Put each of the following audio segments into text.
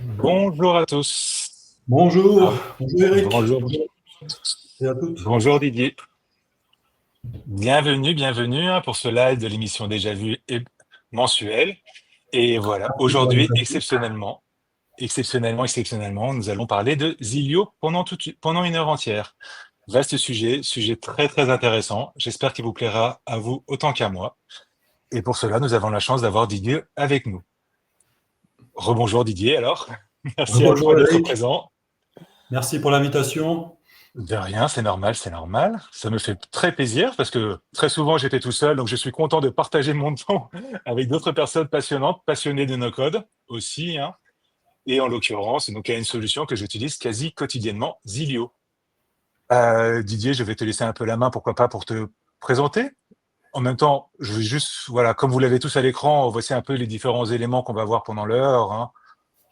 Bonjour à tous. Bonjour, Ah, bonjour Eric, bonjour, bonjour et à toutes. bonjour Didier. Bienvenue pour ce live de l'émission Déjà Vu et mensuelle. Et voilà, Merci pour aujourd'hui, l'invitation. exceptionnellement, nous allons parler de Zilio pendant une heure entière. Vaste sujet très très intéressant. J'espère qu'il vous plaira à vous autant qu'à moi. Et pour cela, nous avons la chance d'avoir Didier avec nous. Rebonjour Didier alors. Merci à toi Bonjour d'être Eric, présent. merci pour l'invitation. De rien, c'est normal, c'est normal. Ça me fait très plaisir parce que très souvent j'étais tout seul, donc je suis content de partager mon temps avec d'autres personnes passionnantes, passionnées de nos codes aussi, hein. Et en l'occurrence, donc il y a une solution que j'utilise quasi quotidiennement, Zilio. Didier, je vais te laisser un peu la main, pourquoi pas, pour te présenter. En même temps, je vais juste, voilà, comme vous l'avez tous à l'écran, voici un peu les différents éléments qu'on va voir pendant l'heure, hein.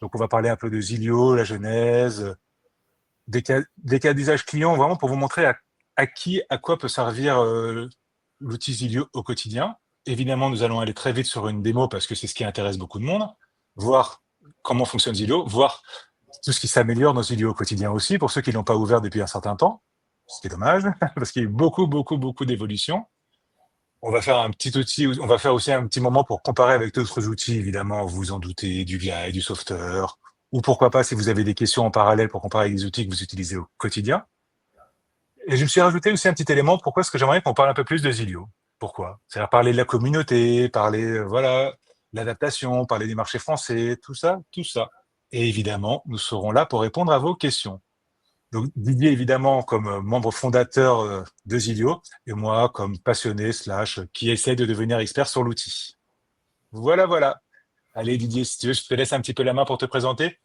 Donc on va parler un peu de Zilio, la genèse, des cas d'usage client, vraiment pour vous montrer à quoi peut servir l'outil Zilio au quotidien. Évidemment, nous allons aller très vite sur une démo parce que c'est ce qui intéresse beaucoup de monde, voir comment fonctionne Zilio, voir tout ce qui s'améliore dans Zilio au quotidien aussi, pour ceux qui ne l'ont pas ouvert depuis un certain temps, ce qui est dommage, parce qu'il y a eu beaucoup d'évolutions. On va faire un petit outil, on va faire aussi un petit moment pour comparer avec d'autres outils, évidemment, vous vous en doutez, du Glide, du Softer, ou pourquoi pas si vous avez des questions en parallèle pour comparer avec des outils que vous utilisez au quotidien. Et je me suis rajouté aussi un petit élément, pourquoi est-ce que j'aimerais qu'on parle un peu plus de Zilio. Pourquoi? C'est-à-dire parler de la communauté, parler, voilà, l'adaptation, parler des marchés français, tout ça, tout ça. Et évidemment, nous serons là pour répondre à vos questions. Donc Didier, évidemment, comme membre fondateur de Zilio, et moi, comme passionné slash qui essaie de devenir expert sur l'outil. Voilà. Allez Didier, si tu veux, je te laisse un petit peu la main pour te présenter.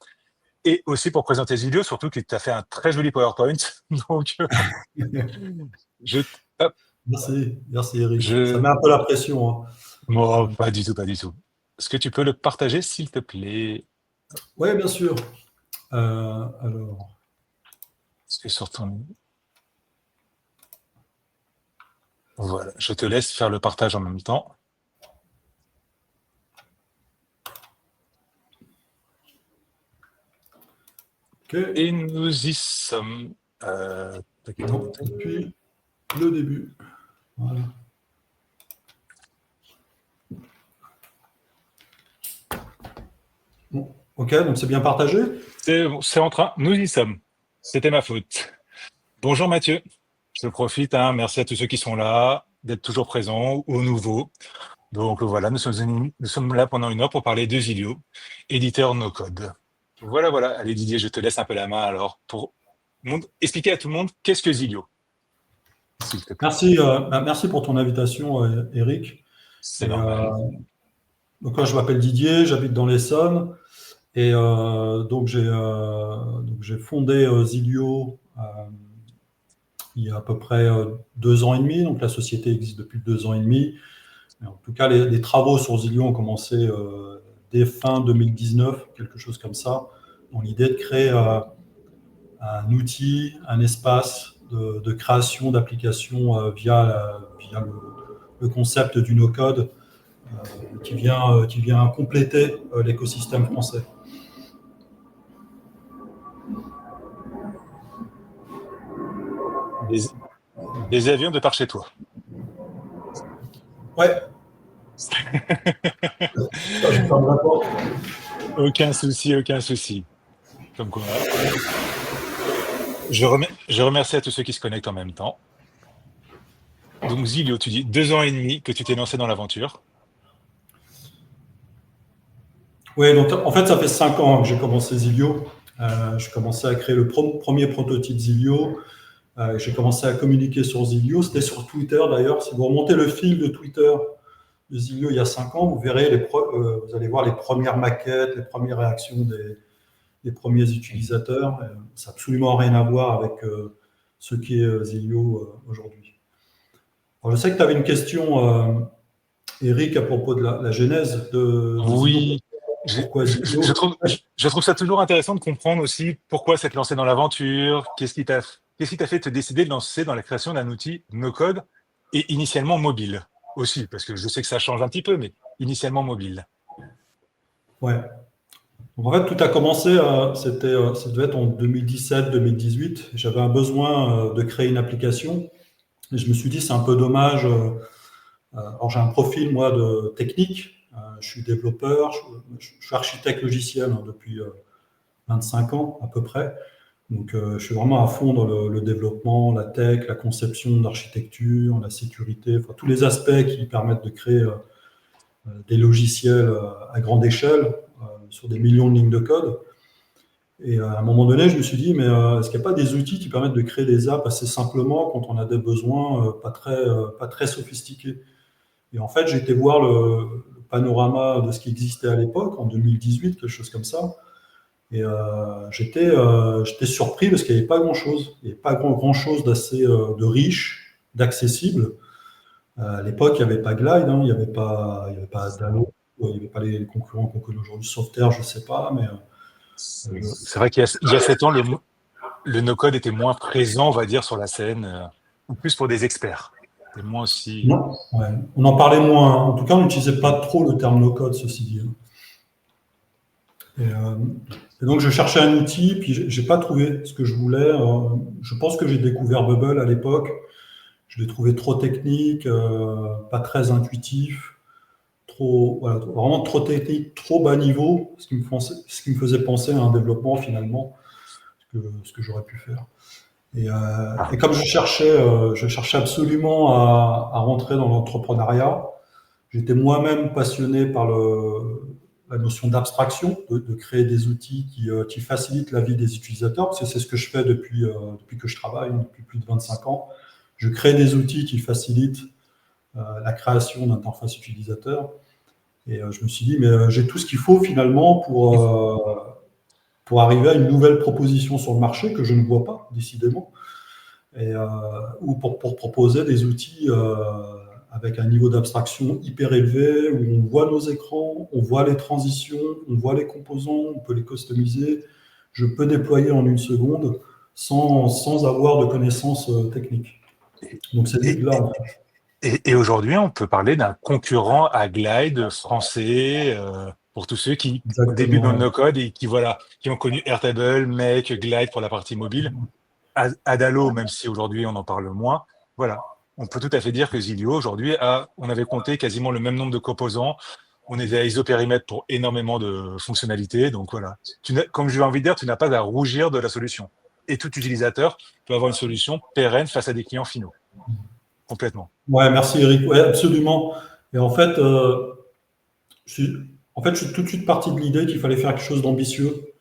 Et aussi pour présenter Zilio, surtout qu'il t'a fait un très joli PowerPoint. Donc, je, hop, Merci Eric. Ça je, met un peu la pression, hein. moi, pas du tout, pas du tout. Est-ce que tu peux le partager, s'il te plaît? Oui, bien sûr. Alors, Est-ce que sur ton... Voilà, je te laisse faire le partage en même temps. ok. Et nous y sommes. Tac, tac, Donc, tac. depuis le début. Voilà. Bon, ok, donc c'est bien partagé. C'est en train, nous y sommes. C'était ma faute. Bonjour Mathieu. Je profite, hein, merci à tous ceux qui sont là, d'être toujours présents, ou aux nouveaux. Donc voilà, nous sommes là pendant une heure pour parler de Zilio, éditeur no code. Voilà. Allez Didier, je te laisse un peu la main alors pour expliquer à tout le monde qu'est-ce que Zilio, s'il te plaît. Merci pour ton invitation, Eric. C'est Et, normal. donc, moi, je m'appelle Didier, j'habite dans l'Essonne. Et donc j'ai fondé Zilio il y a à peu près 2 ans et demi. Donc la société existe depuis 2 ans et demi. Et en tout cas, les travaux sur Zilio ont commencé dès fin 2019, quelque chose comme ça, dans l'idée de créer un outil, un espace de création d'applications via le concept du no-code qui vient compléter l'écosystème français. Des, des avions de par chez toi. Ouais, je ferme la porte. Aucun souci, aucun souci. Comme quoi, je remercie à tous ceux qui se connectent en même temps. Donc Zilio, tu dis 2 ans et demi que tu t'es lancé dans l'aventure. Oui, donc en fait, ça fait 5 ans que j'ai commencé Zilio. J'ai commencé à créer le premier prototype Zilio. J'ai commencé à communiquer sur Zilio. C'était sur Twitter d'ailleurs. Si vous remontez le fil de Twitter de Zilio il y a 5 ans, vous verrez vous allez voir les premières maquettes, les premières réactions des premiers utilisateurs. Ça n'a absolument rien à voir avec ce qui est Zilio aujourd'hui. Alors, je sais que tu avais une question, Eric, à propos de la genèse de Zilio. Oui, Pourquoi Zilio? je trouve ça toujours intéressant de comprendre aussi pourquoi s'être lancé dans l'aventure, qu'est-ce qui t'a fait te décider de lancer dans la création d'un outil no-code et initialement mobile aussi, parce que je sais que ça change un petit peu, mais initialement mobile. Ouais. Donc, en fait, tout a commencé, ça devait être en 2017-2018. J'avais un besoin de créer une application et je me suis dit, c'est un peu dommage. Alors, j'ai un profil, moi, de technique. Je suis développeur, je suis architecte logiciel hein, depuis 25 ans à peu près. Donc, je suis vraiment à fond dans le développement, la tech, la conception d'architecture, la sécurité, enfin, tous les aspects qui permettent de créer des logiciels à grande échelle sur des millions de lignes de code. Et à un moment donné, je me suis dit, mais est-ce qu'il n'y a pas des outils qui permettent de créer des apps assez simplement quand on a des besoins pas très sophistiqués? Et en fait, j'ai été voir le panorama de ce qui existait à l'époque, en 2018, quelque chose comme ça. Et j'étais surpris parce qu'il n'y avait pas grand-chose. Il n'y avait pas grand-chose d'assez de riche, d'accessible. À l'époque, il n'y avait pas Glide, hein, il y avait pas Dalo, il n'y avait pas les concurrents qu'on connaît aujourd'hui, Softair, je ne sais pas, mais C'est vrai qu'il y a 7 ans, le no-code était moins présent, on va dire, sur la scène, ou plus pour des experts. C'était moins aussi. non, ouais. On en parlait moins. En tout cas, on n'utilisait pas trop le terme no-code, ceci dit. Et, euh, et donc, je cherchais un outil, puis j'ai pas trouvé ce que je voulais. Je pense que j'ai découvert Bubble à l'époque. Je l'ai trouvé trop technique, pas très intuitif, trop, voilà, vraiment trop technique, trop bas niveau, ce qui me faisait penser à un développement finalement, ce que j'aurais pu faire. Et comme je cherchais absolument à rentrer dans l'entrepreneuriat, j'étais moi-même passionné par la notion d'abstraction, de créer des outils qui facilitent la vie des utilisateurs, parce que c'est ce que je fais depuis que je travaille, depuis plus de 25 ans. Je crée des outils qui facilitent la création d'interfaces utilisateurs. Et je me suis dit, mais j'ai tout ce qu'il faut finalement pour arriver à une nouvelle proposition sur le marché que je ne vois pas, décidément, ou pour proposer des outils avec un niveau d'abstraction hyper élevé, où on voit nos écrans, on voit les transitions, on voit les composants, on peut les customiser. Je peux déployer en une seconde sans avoir de connaissances techniques. Donc c'est Et, là, en fait. et aujourd'hui, on peut parler d'un concurrent à Glide français, pour tous ceux qui débutent Exactement. dans le Ouais. no-code et qui, voilà, qui ont connu Airtable, Make, Glide pour la partie mobile. Adalo, même si aujourd'hui on en parle moins, voilà. On peut tout à fait dire que Zilio, aujourd'hui, on avait compté quasiment le même nombre de composants. On était à isopérimètre pour énormément de fonctionnalités. Donc voilà. Comme j'ai envie de dire, tu n'as pas à rougir de la solution. Et tout utilisateur peut avoir une solution pérenne face à des clients finaux. Complètement. Ouais, merci Eric. Ouais, absolument. Et en fait, je suis tout de suite parti de l'idée qu'il fallait faire quelque chose d'ambitieux.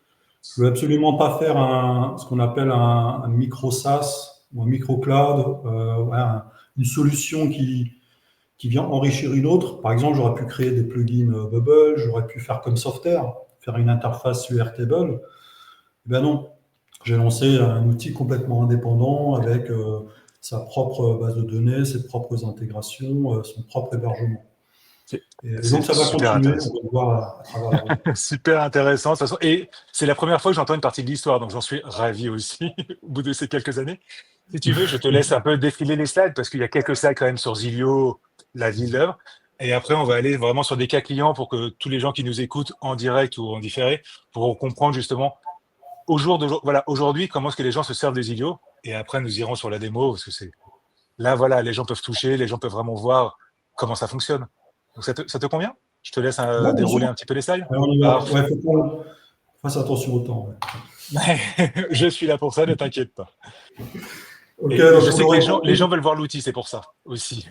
Je ne veux absolument pas faire ce qu'on appelle un micro SaaS ou un micro cloud, voilà, une solution qui vient enrichir une autre. Par exemple, j'aurais pu créer des plugins Bubble, j'aurais pu faire comme Softair, faire une interface Airtable. Eh ben non, j'ai lancé un outil complètement indépendant avec sa propre base de données, ses propres intégrations, son propre hébergement. Et donc, C'est ça va super continuer, on intéressant. va le voir à travers la route. Super intéressant, de toute façon. Et c'est la première fois que j'entends une partie de l'histoire, donc j'en suis ravi aussi, au bout de ces quelques années. Si tu veux, je te laisse un peu défiler les slides, parce qu'il y a quelques slides quand même sur Zilio, la ville d'œuvre. Et après, on va aller vraiment sur des cas clients pour que tous les gens qui nous écoutent en direct ou en différé pourront comprendre justement voilà, aujourd'hui, comment est-ce que les gens se servent de Zilio. Et après, nous irons sur la démo, parce que c'est là, voilà, les gens peuvent toucher, les gens peuvent vraiment voir comment ça fonctionne. Donc ça te convient? Je te laisse Ouais, bien sûr. dérouler un petit peu les slides. Alors, on y va. Parfait. Ouais, faut qu'on fasse attention au temps. Ouais. Je suis là pour ça, ne t'inquiète pas. Ok, Et je donc vous sais que l'aurez les compris. gens veulent voir l'outil, c'est pour ça aussi.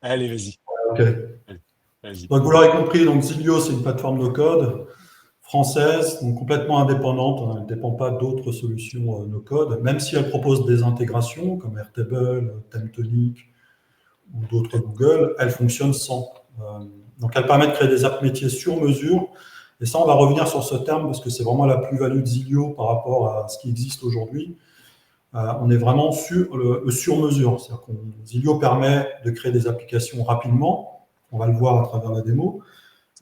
Allez, vas-y. Ok. Allez, vas-y. Donc vous l'aurez compris, donc Zilio, c'est une plateforme de code française, donc complètement indépendante. Hein, elle ne dépend pas d'autres solutions no code, même si elle propose des intégrations comme Airtable, Timetonic ou d'autres Google, elle fonctionne sans. Donc elle permet de créer des apps métiers sur mesure. Et ça, on va revenir sur ce terme parce que c'est vraiment la plus-value de Zilio par rapport à ce qui existe aujourd'hui. On est vraiment sur le sur-mesure. C'est-à-dire que Zilio permet de créer des applications rapidement. On va le voir à travers la démo.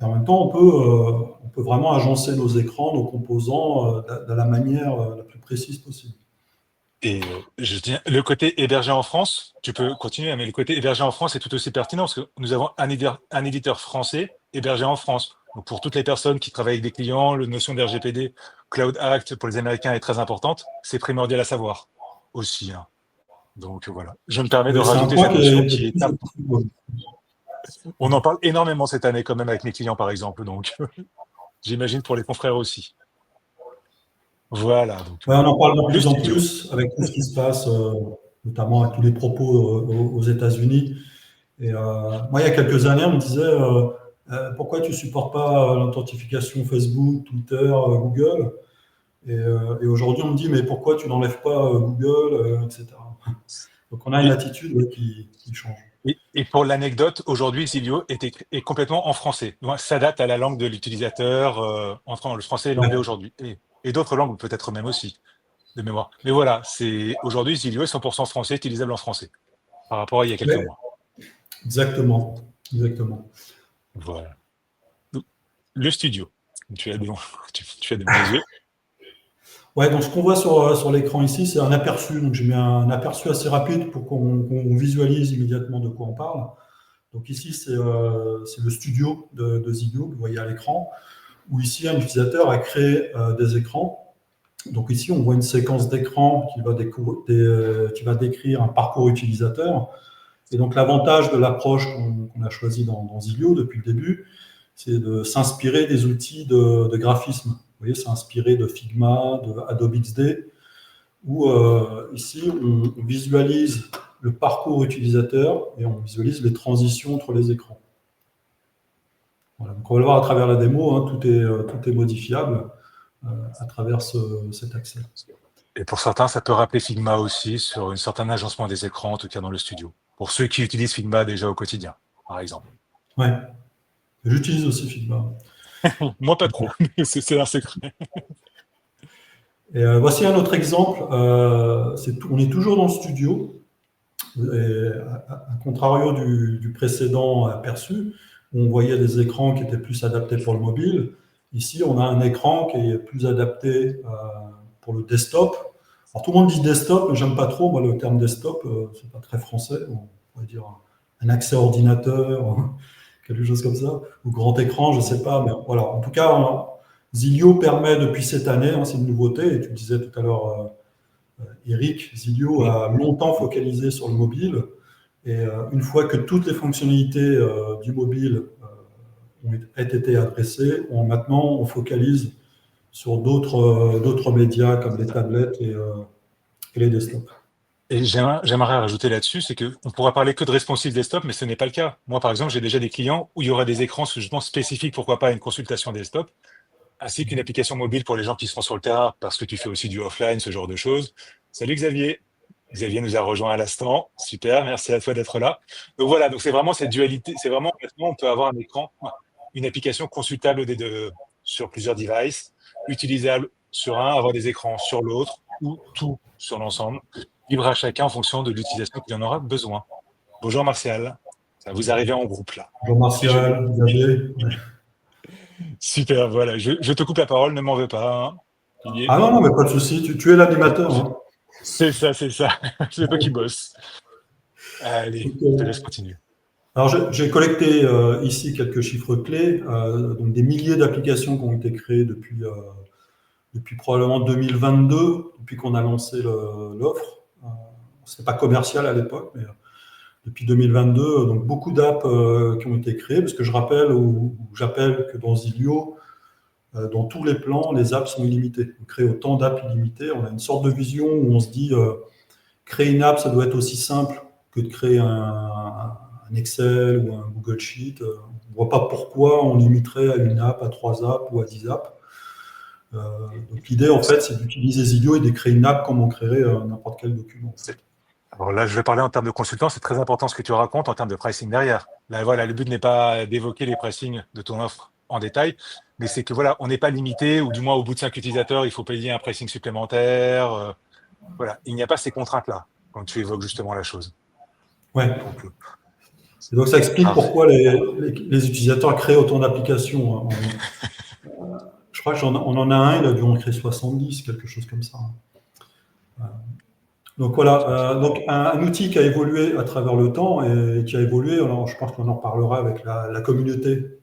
Et en même temps, on peut vraiment agencer nos écrans, nos composants de la manière la plus précise possible. Et je tiens, le côté hébergé en France, tu peux continuer, hein, mais le côté hébergé en France est tout aussi pertinent parce que nous avons un éditeur français hébergé en France. Donc pour toutes les personnes qui travaillent avec des clients, la notion de RGPD, Cloud Act pour les Américains est très importante. C'est primordial à savoir aussi, hein. Donc voilà, je me permets de Oui, c'est un rajouter point cette qui notion est de qui est plus en plus. on en parle énormément cette année quand même avec mes clients par exemple. Donc j'imagine pour les confrères aussi. Voilà, donc Ouais, on en parle de le plus en studio. plus avec tout ce qui se passe, notamment avec tous les propos aux États-Unis. Et moi, il y a quelques années, on me disait pourquoi tu supportes pas l'authentification Facebook, Twitter, Google. Et aujourd'hui, on me dit mais pourquoi tu n'enlèves pas Google, etc. Donc on a une Et, attitude ouais, qui change. et pour l'anecdote, aujourd'hui, Silvio est complètement en français. Donc, ça date à la langue de l'utilisateur, entre le français et l'anglais Ouais. aujourd'hui. Et d'autres langues peut-être même aussi, de mémoire. Mais voilà, aujourd'hui, Silvio est 100% français, utilisable en français, par rapport à il y a quelques Ouais, mois. exactement. Exactement. Voilà. Donc, le studio. Tu as devant, tu as devant les yeux. Ouais, donc ce qu'on voit sur l'écran ici, c'est un aperçu. Donc j'ai mis un aperçu assez rapide pour qu'on visualise immédiatement de quoi on parle. Donc ici, c'est le studio de Zillow que vous voyez à l'écran, où ici un utilisateur a créé des écrans. Donc ici, on voit une séquence d'écran qui va décrire un parcours utilisateur. Et donc l'avantage de l'approche qu'on a choisie dans Zillow depuis le début, c'est de s'inspirer des outils de graphisme. Vous voyez, c'est inspiré de Figma, de Adobe XD, où ici, on visualise le parcours utilisateur et on visualise les transitions entre les écrans. Voilà. Donc on va le voir à travers la démo, hein, tout est modifiable à travers cet accès. Et pour certains, ça peut rappeler Figma aussi sur un certain agencement des écrans, en tout cas dans le studio. Pour ceux qui utilisent Figma déjà au quotidien, par exemple. Ouais. J'utilise aussi Figma. Moi, pas trop, mais c'est un secret. Et voici un autre exemple. On est toujours dans le studio. Et à contrario du précédent aperçu, où on voyait des écrans qui étaient plus adaptés pour le mobile, ici on a un écran qui est plus adapté pour le desktop. Alors tout le monde dit desktop, mais j'aime pas trop. Moi, le terme desktop, c'est pas très français. On pourrait dire un accès ordinateur, quelque chose comme ça, ou grand écran, je sais pas. Mais voilà. En tout cas, Zilio permet depuis cette année, hein, c'est une nouveauté. Et tu disais tout à l'heure. Eric Zilio Mm. a longtemps focalisé sur le mobile. Et une fois que toutes les fonctionnalités du mobile ont été adressées, maintenant on focalise sur d'autres médias comme les tablettes et les desktops. Et j'aimerais rajouter là-dessus, c'est que on pourra parler que de responsive desktop, mais ce n'est pas le cas. Moi, par exemple, j'ai déjà des clients où il y aura des écrans justement spécifiques, pourquoi pas, à une consultation desktop, ainsi qu'une application mobile pour les gens qui seront sur le terrain, parce que tu fais aussi du offline, ce genre de choses. Salut Xavier. Xavier nous a rejoint à l'instant. Super, merci à toi d'être là. Donc voilà, donc c'est vraiment cette dualité. C'est vraiment, maintenant, on peut avoir un écran, une application consultable des deux, sur plusieurs devices, utilisable sur un, avoir des écrans sur l'autre, ou tout sur l'ensemble, libre à chacun en fonction de l'utilisation qu'il en aura besoin. Bonjour Martial, ça vous arrivez en groupe là. Bonjour C'est joli. Martial, Xavier. Super, voilà, je te coupe la parole, ne m'en veux pas, hein. Ah non, non, mais pas de souci, tu es l'animateur. Hein. C'est ça, c'est toi qui bosse. Allez, Donc, je te laisse continuer. alors j'ai collecté ici quelques chiffres clés, donc des milliers d'applications qui ont été créées depuis probablement 2022, depuis qu'on a lancé l'offre. Ce n'était pas commercial à l'époque, mais depuis 2022, donc beaucoup d'apps qui ont été créées, parce que je rappelle ou j'appelle que dans Zilio, dans tous les plans, les apps sont illimitées. On crée autant d'apps illimitées. On a une sorte de vision où on se dit créer une app, ça doit être aussi simple que de créer un Excel ou un Google Sheet. On ne voit pas pourquoi on limiterait à une app, à 3 apps ou à 10 apps. Donc l'idée, en fait, c'est d'utiliser Zilio et de créer une app comme on créerait n'importe quel document. En fait. Alors là, je vais parler en termes de consultant, c'est très important ce que tu racontes en termes de pricing derrière. Là, voilà, le but n'est pas d'évoquer les pricing de ton offre en détail, mais c'est que voilà, on n'est pas limité, ou du moins au bout de 5 utilisateurs, il faut payer un pricing supplémentaire. Voilà, il n'y a pas ces contraintes-là quand tu évoques justement la chose. Ouais. Donc, Et donc ça explique parfait. pourquoi les utilisateurs créent autant d'applications. Je crois qu'on en a un, il a dû en créer 70, quelque chose comme ça. Donc voilà, donc un outil qui a évolué à travers le temps et qui a évolué, alors je pense qu'on en reparlera avec la communauté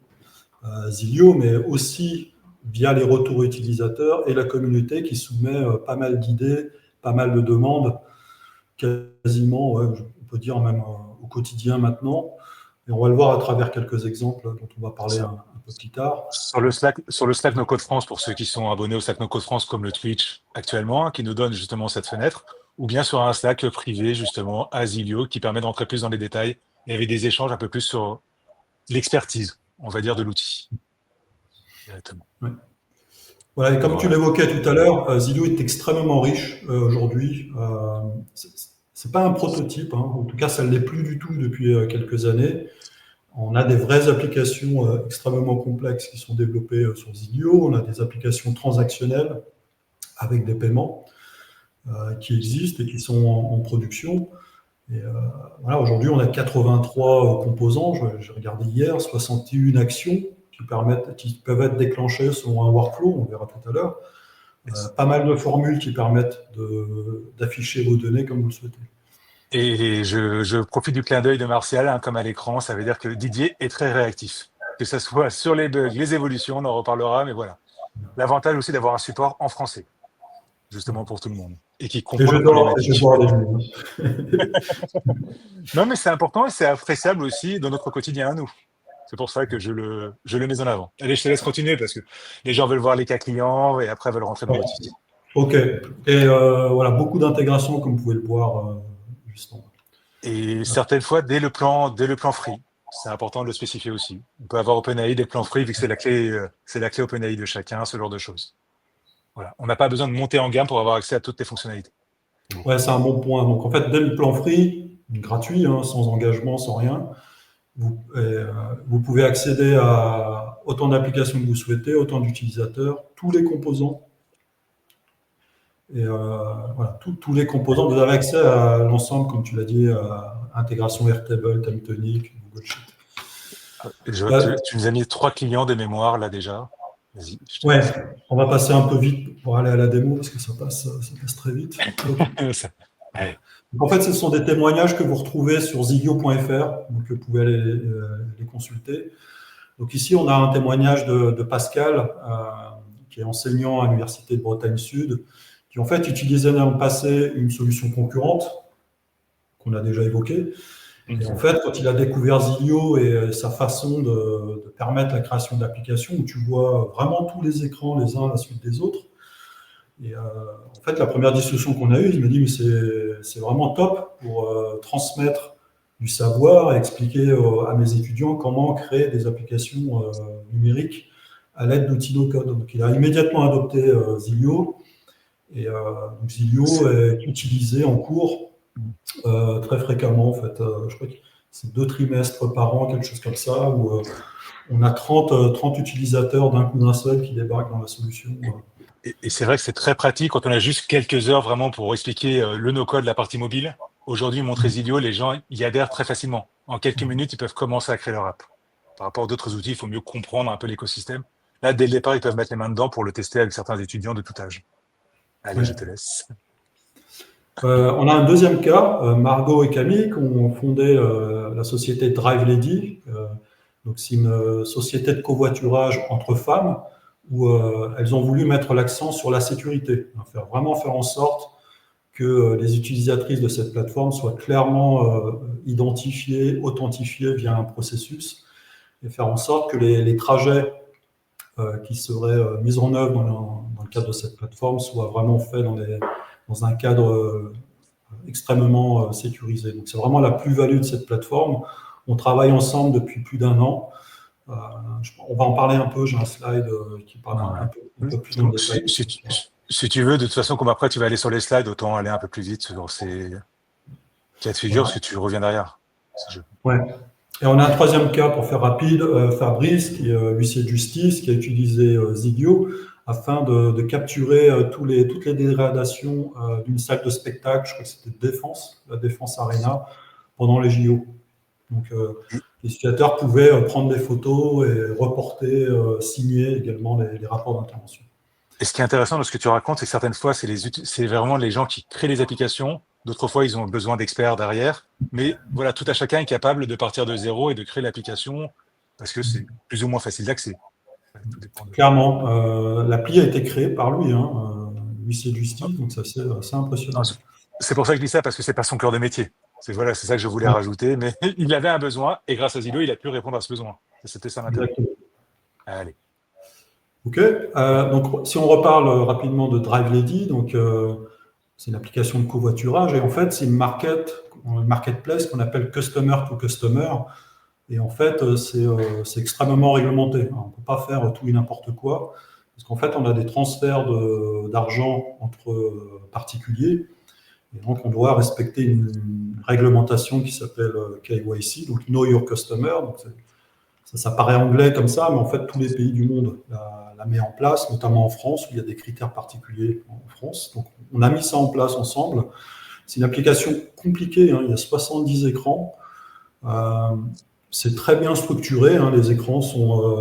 Zilio, mais aussi via les retours utilisateurs et la communauté qui soumet pas mal d'idées, pas mal de demandes, quasiment, ouais, on peut dire même au quotidien maintenant. Et on va le voir à travers quelques exemples dont on va parler un peu plus tard. Sur le Slack No Code France, pour ceux qui sont abonnés au Slack No Code France, comme le Twitch actuellement, qui nous donne justement cette fenêtre, ou bien sur un Slack privé, justement, à Zilio, qui permet d'entrer plus dans les détails et avec des échanges un peu plus sur l'expertise, on va dire, de l'outil. Directement. Ouais. Voilà, et comme tu l'évoquais tout à l'heure, Zilio est extrêmement riche aujourd'hui. C'est pas un prototype, hein. En tout cas, ça ne l'est plus du tout depuis quelques années. On a des vraies applications extrêmement complexes qui sont développées sur Zilio. On a des applications transactionnelles avec des paiements qui existent et qui sont en production. Et voilà, aujourd'hui, on a 83 composants. J'ai regardé hier, 61 actions qui peuvent être déclenchées selon un workflow, on verra tout à l'heure. Pas mal de formules qui permettent d'afficher vos données comme vous le souhaitez. Et je profite du clin d'œil de Martial, hein, comme à l'écran, ça veut dire que Didier est très réactif. Que ce soit sur les bugs, les évolutions, on en reparlera, mais voilà. L'avantage aussi d'avoir un support en français, justement pour tout le monde, et qui comprend la problématique. Non, mais c'est important et c'est appréciable aussi dans notre quotidien à nous. C'est pour ça que je le mets en avant. Allez, je te laisse continuer parce que les gens veulent voir les cas clients et après veulent rentrer dans l'outil. Ok. Et voilà, beaucoup d'intégration, comme vous pouvez le voir justement. Et certaines fois, dès le plan free, c'est important de le spécifier aussi. On peut avoir OpenAI des plans free vu que c'est la clé OpenAI de chacun, ce genre de choses. Voilà. On n'a pas besoin de monter en gamme pour avoir accès à toutes les fonctionnalités. Ouais, c'est un bon point. Donc en fait, dès le plan free, gratuit, hein, sans engagement, sans rien, vous pouvez accéder à autant d'applications que vous souhaitez, autant d'utilisateurs, tous les composants. Et voilà, tous les composants, vous avez accès à l'ensemble, comme tu l'as dit, intégration Airtable, TimeTonic, Google Sheet. Tu nous as mis 3 clients de mémoire là déjà. Vas-y. Ouais, on va passer un peu vite pour aller à la démo parce que ça passe très vite. Ouais. Donc, en fait, ce sont des témoignages que vous retrouvez sur zigio.fr, donc vous pouvez aller les consulter. Donc ici, on a un témoignage de Pascal, qui est enseignant à l'Université de Bretagne Sud, qui en fait utilisait dans le passé une solution concurrente qu'on a déjà évoquée. Et en fait, quand il a découvert Zilio et sa façon de permettre la création d'applications, où tu vois vraiment tous les écrans les uns à la suite des autres, et en fait, la première discussion qu'on a eue, il me dit mais c'est vraiment top pour transmettre du savoir et expliquer à mes étudiants comment créer des applications numériques à l'aide d'outils no-code. Donc, il a immédiatement adopté Zilio. Et donc Zilio est utilisé en cours très fréquemment. En fait, je crois que c'est 2 trimestres par an, quelque chose comme ça, où on a 30 utilisateurs d'un coup d'un seul qui débarquent dans la solution. Et c'est vrai que c'est très pratique quand on a juste quelques heures vraiment pour expliquer le no-code, la partie mobile. Aujourd'hui, montrer Zilio, les gens y adhèrent très facilement. En quelques minutes, ils peuvent commencer à créer leur app. Par rapport à d'autres outils, il faut mieux comprendre un peu l'écosystème. Là, dès le départ, ils peuvent mettre les mains dedans pour le tester avec certains étudiants de tout âge. Allez, je te laisse. On a un deuxième cas, Margot et Camille, qui ont fondé la société Drive Lady. Donc, c'est une société de covoiturage entre femmes où elles ont voulu mettre l'accent sur la sécurité, vraiment faire en sorte que les utilisatrices de cette plateforme soient clairement identifiées, authentifiées via un processus et faire en sorte que les trajets qui seraient mis en œuvre dans le cadre de cette plateforme soient vraiment faits dans un cadre extrêmement sécurisé. Donc, c'est vraiment la plus-value de cette plateforme. On travaille ensemble depuis plus d'1 an. On va en parler un peu. J'ai un slide qui parle un peu plus en détail. Si tu veux, de toute façon, comme après tu vas aller sur les slides, autant aller un peu plus vite sur ces cas de figure, si tu reviens derrière. Ouais. Et on a un troisième cas pour faire rapide, Fabrice, qui est huissier de justice, qui a utilisé Zilio afin de capturer toutes les dégradations d'une salle de spectacle, je crois que c'était la Défense Arena, pendant les JO. Donc, les utilisateurs pouvaient prendre des photos et reporter, signer également les rapports d'intervention. Et ce qui est intéressant dans ce que tu racontes, c'est que certaines fois, c'est vraiment les gens qui créent les applications. D'autres fois, ils ont besoin d'experts derrière. Mais voilà, tout à chacun est capable de partir de zéro et de créer l'application parce que c'est plus ou moins facile d'accès. Tout dépend de... Clairement, l'appli a été créée par lui, hein, l'huissier de justice, donc c'est assez Non, impressionnant. c'est pour ça que je dis ça, parce que c'est pas son cœur de métier. Voilà, c'est ça que je voulais Ouais, rajouter, mais il avait un besoin, et grâce à Zillow, il a pu répondre à ce besoin. C'était ça l'intérêt. exactement. Allez. OK. Donc, si on reparle rapidement de Drive Lady, donc c'est une application de covoiturage et en fait, c'est une marketplace qu'on appelle Customer to Customer. Et en fait, c'est extrêmement réglementé. On ne peut pas faire tout et n'importe quoi parce qu'en fait, on a des transferts d'argent entre particuliers. Et donc, on doit respecter une réglementation qui s'appelle KYC, donc Know Your Customer. Donc, ça paraît anglais comme ça, mais en fait, tous les pays du monde la met en place, notamment en France, où il y a des critères particuliers en France. Donc, on a mis ça en place ensemble. C'est une application compliquée, hein, il y a 70 écrans. C'est très bien structuré, hein, les écrans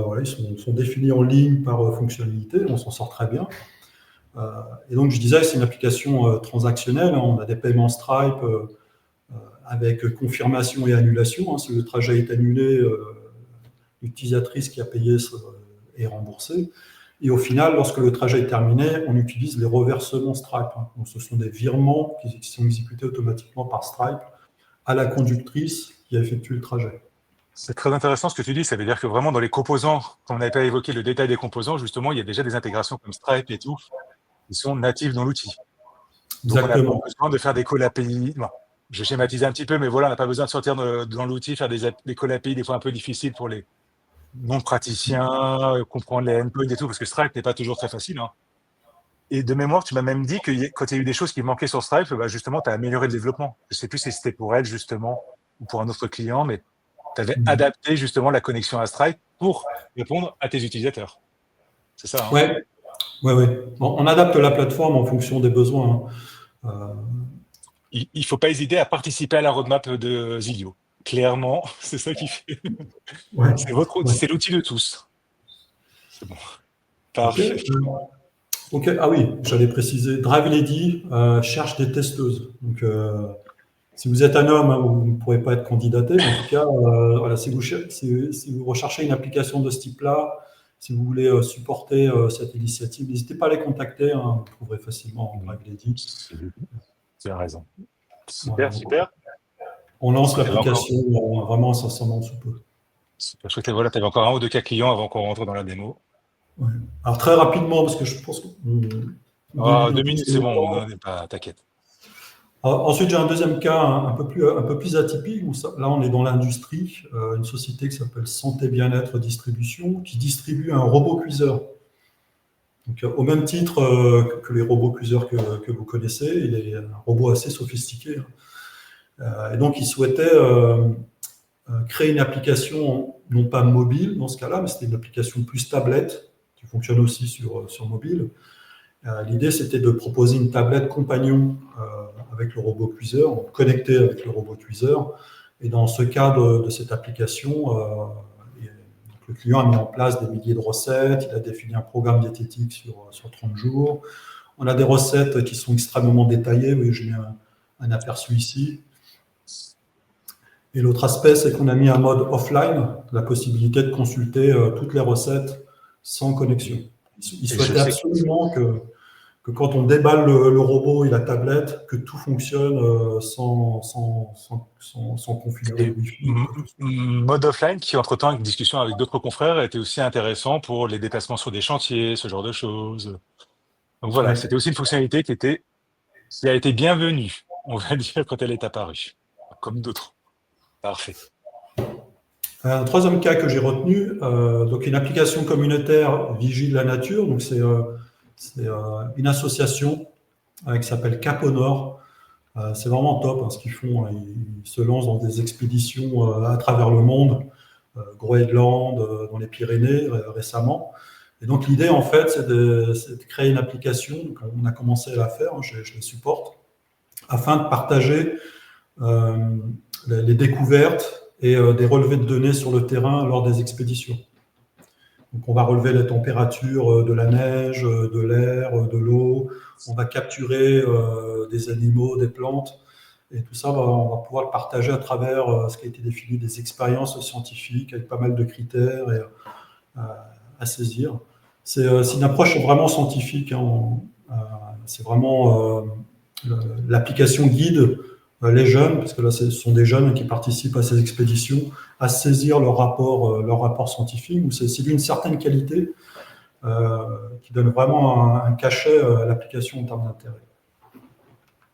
voilà, ils sont définis en ligne par fonctionnalité, on s'en sort très bien. Et donc, je disais, c'est une application transactionnelle, hein, on a des paiements Stripe avec confirmation et annulation. Hein, si le trajet est annulé, l'utilisatrice qui a payé est remboursée. Et au final, lorsque le trajet est terminé, on utilise les reversements Stripe. Hein. Donc, ce sont des virements qui sont exécutés automatiquement par Stripe à la conductrice qui a effectué le trajet. C'est très intéressant ce que tu dis, ça veut dire que vraiment dans les composants, quand on n'avait pas évoqué le détail des composants, justement, il y a déjà des intégrations comme Stripe et tout, qui sont natives dans l'outil. Donc on n'a pas Exactement. besoin de faire des calls API. Bon, je schématise un petit peu, mais voilà, on n'a pas besoin de sortir dans l'outil, faire des calls API des fois un peu difficiles pour les non-praticiens, comprendre les endpoints et tout, parce que Stripe n'est pas toujours très facile. Hein. Et de mémoire, tu m'as même dit que quand il y a eu des choses qui manquaient sur Stripe, bah justement, tu as amélioré le développement. Je ne sais plus si c'était pour elle, justement, ou pour un autre client, mais tu avais adapté justement la connexion à Stripe pour répondre à tes utilisateurs. C'est ça, hein? Ouais, ouais. Bon, on adapte la plateforme en fonction des besoins. Hein. Il ne faut pas hésiter à participer à la roadmap de Zilio. Clairement, c'est ça qui fait. Ouais, ouais. C'est l'outil de tous. C'est bon. OK. Parfait. OK. Ah oui, j'allais préciser. Drive Lady cherche des testeuses. Donc, si vous êtes un homme, hein, vous ne pourrez pas être candidaté. Mais en tout cas, voilà, si vous recherchez une application de ce type-là, si vous voulez supporter cette initiative, n'hésitez pas à les contacter. Hein, vous trouverez facilement Drive Lady. Tu as raison. Voilà, Super, super. on lance T'avais encore... l'application vraiment incessamment sous peu. Je crois que voilà, tu avais encore un ou deux cas clients avant qu'on rentre dans la démo. Ouais. Alors très rapidement, parce que je pense que 2 minutes, c'est le bon, temps. on n'est pas, t'inquiète. Ensuite, j'ai un deuxième cas un peu plus atypique. Là, on est dans l'industrie, une société qui s'appelle Santé Bien-être Distribution, qui distribue un robot cuiseur. Donc, au même titre que les robots cuiseurs que vous connaissez, il est un robot assez sophistiqué. Et donc, il souhaitait créer une application, non pas mobile dans ce cas-là, mais c'était une application plus tablette, qui fonctionne aussi sur mobile. L'idée, c'était de proposer une tablette compagnon avec le robot cuiseur, connectée avec le robot cuiseur. Et dans ce cadre de cette application, le client a mis en place des milliers de recettes, il a défini un programme diététique sur 30 jours. On a des recettes qui sont extrêmement détaillées, oui, je mets un aperçu ici. Et l'autre aspect, c'est qu'on a mis un mode offline, la possibilité de consulter toutes les recettes sans connexion. Il souhaitait absolument que quand on déballe le robot et la tablette, que tout fonctionne sans configurer le Wi-Fi. Mode offline qui, entre-temps, avec discussion avec d'autres confrères, était aussi intéressant pour les déplacements sur des chantiers, ce genre de choses. Donc voilà, Ouais. c'était aussi une fonctionnalité qui a été bienvenue, on va dire, quand elle est apparue, comme d'autres. Parfait. Un troisième cas que j'ai retenu, donc une application communautaire Vigie de la nature. Donc c'est une association qui s'appelle Cap au Nord. C'est vraiment top hein, ce qu'ils font. Ils se lancent dans des expéditions à travers le monde, Groenland, dans les Pyrénées récemment. Et donc l'idée en fait, c'est de créer une application. Donc, on a commencé à la faire, hein, je la supporte, afin de partager les découvertes et des relevés de données sur le terrain lors des expéditions. Donc on va relever les températures de la neige, de l'air, de l'eau. On va capturer des animaux, des plantes. Et tout ça, on va pouvoir le partager à travers ce qui a été défini des expériences scientifiques avec pas mal de critères à saisir. C'est une approche vraiment scientifique. Hein. C'est vraiment l'application guide les jeunes, parce que là, ce sont des jeunes qui participent à ces expéditions, à saisir leur rapport scientifique, où c'est d'une certaine qualité qui donne vraiment un cachet à l'application en termes d'intérêt.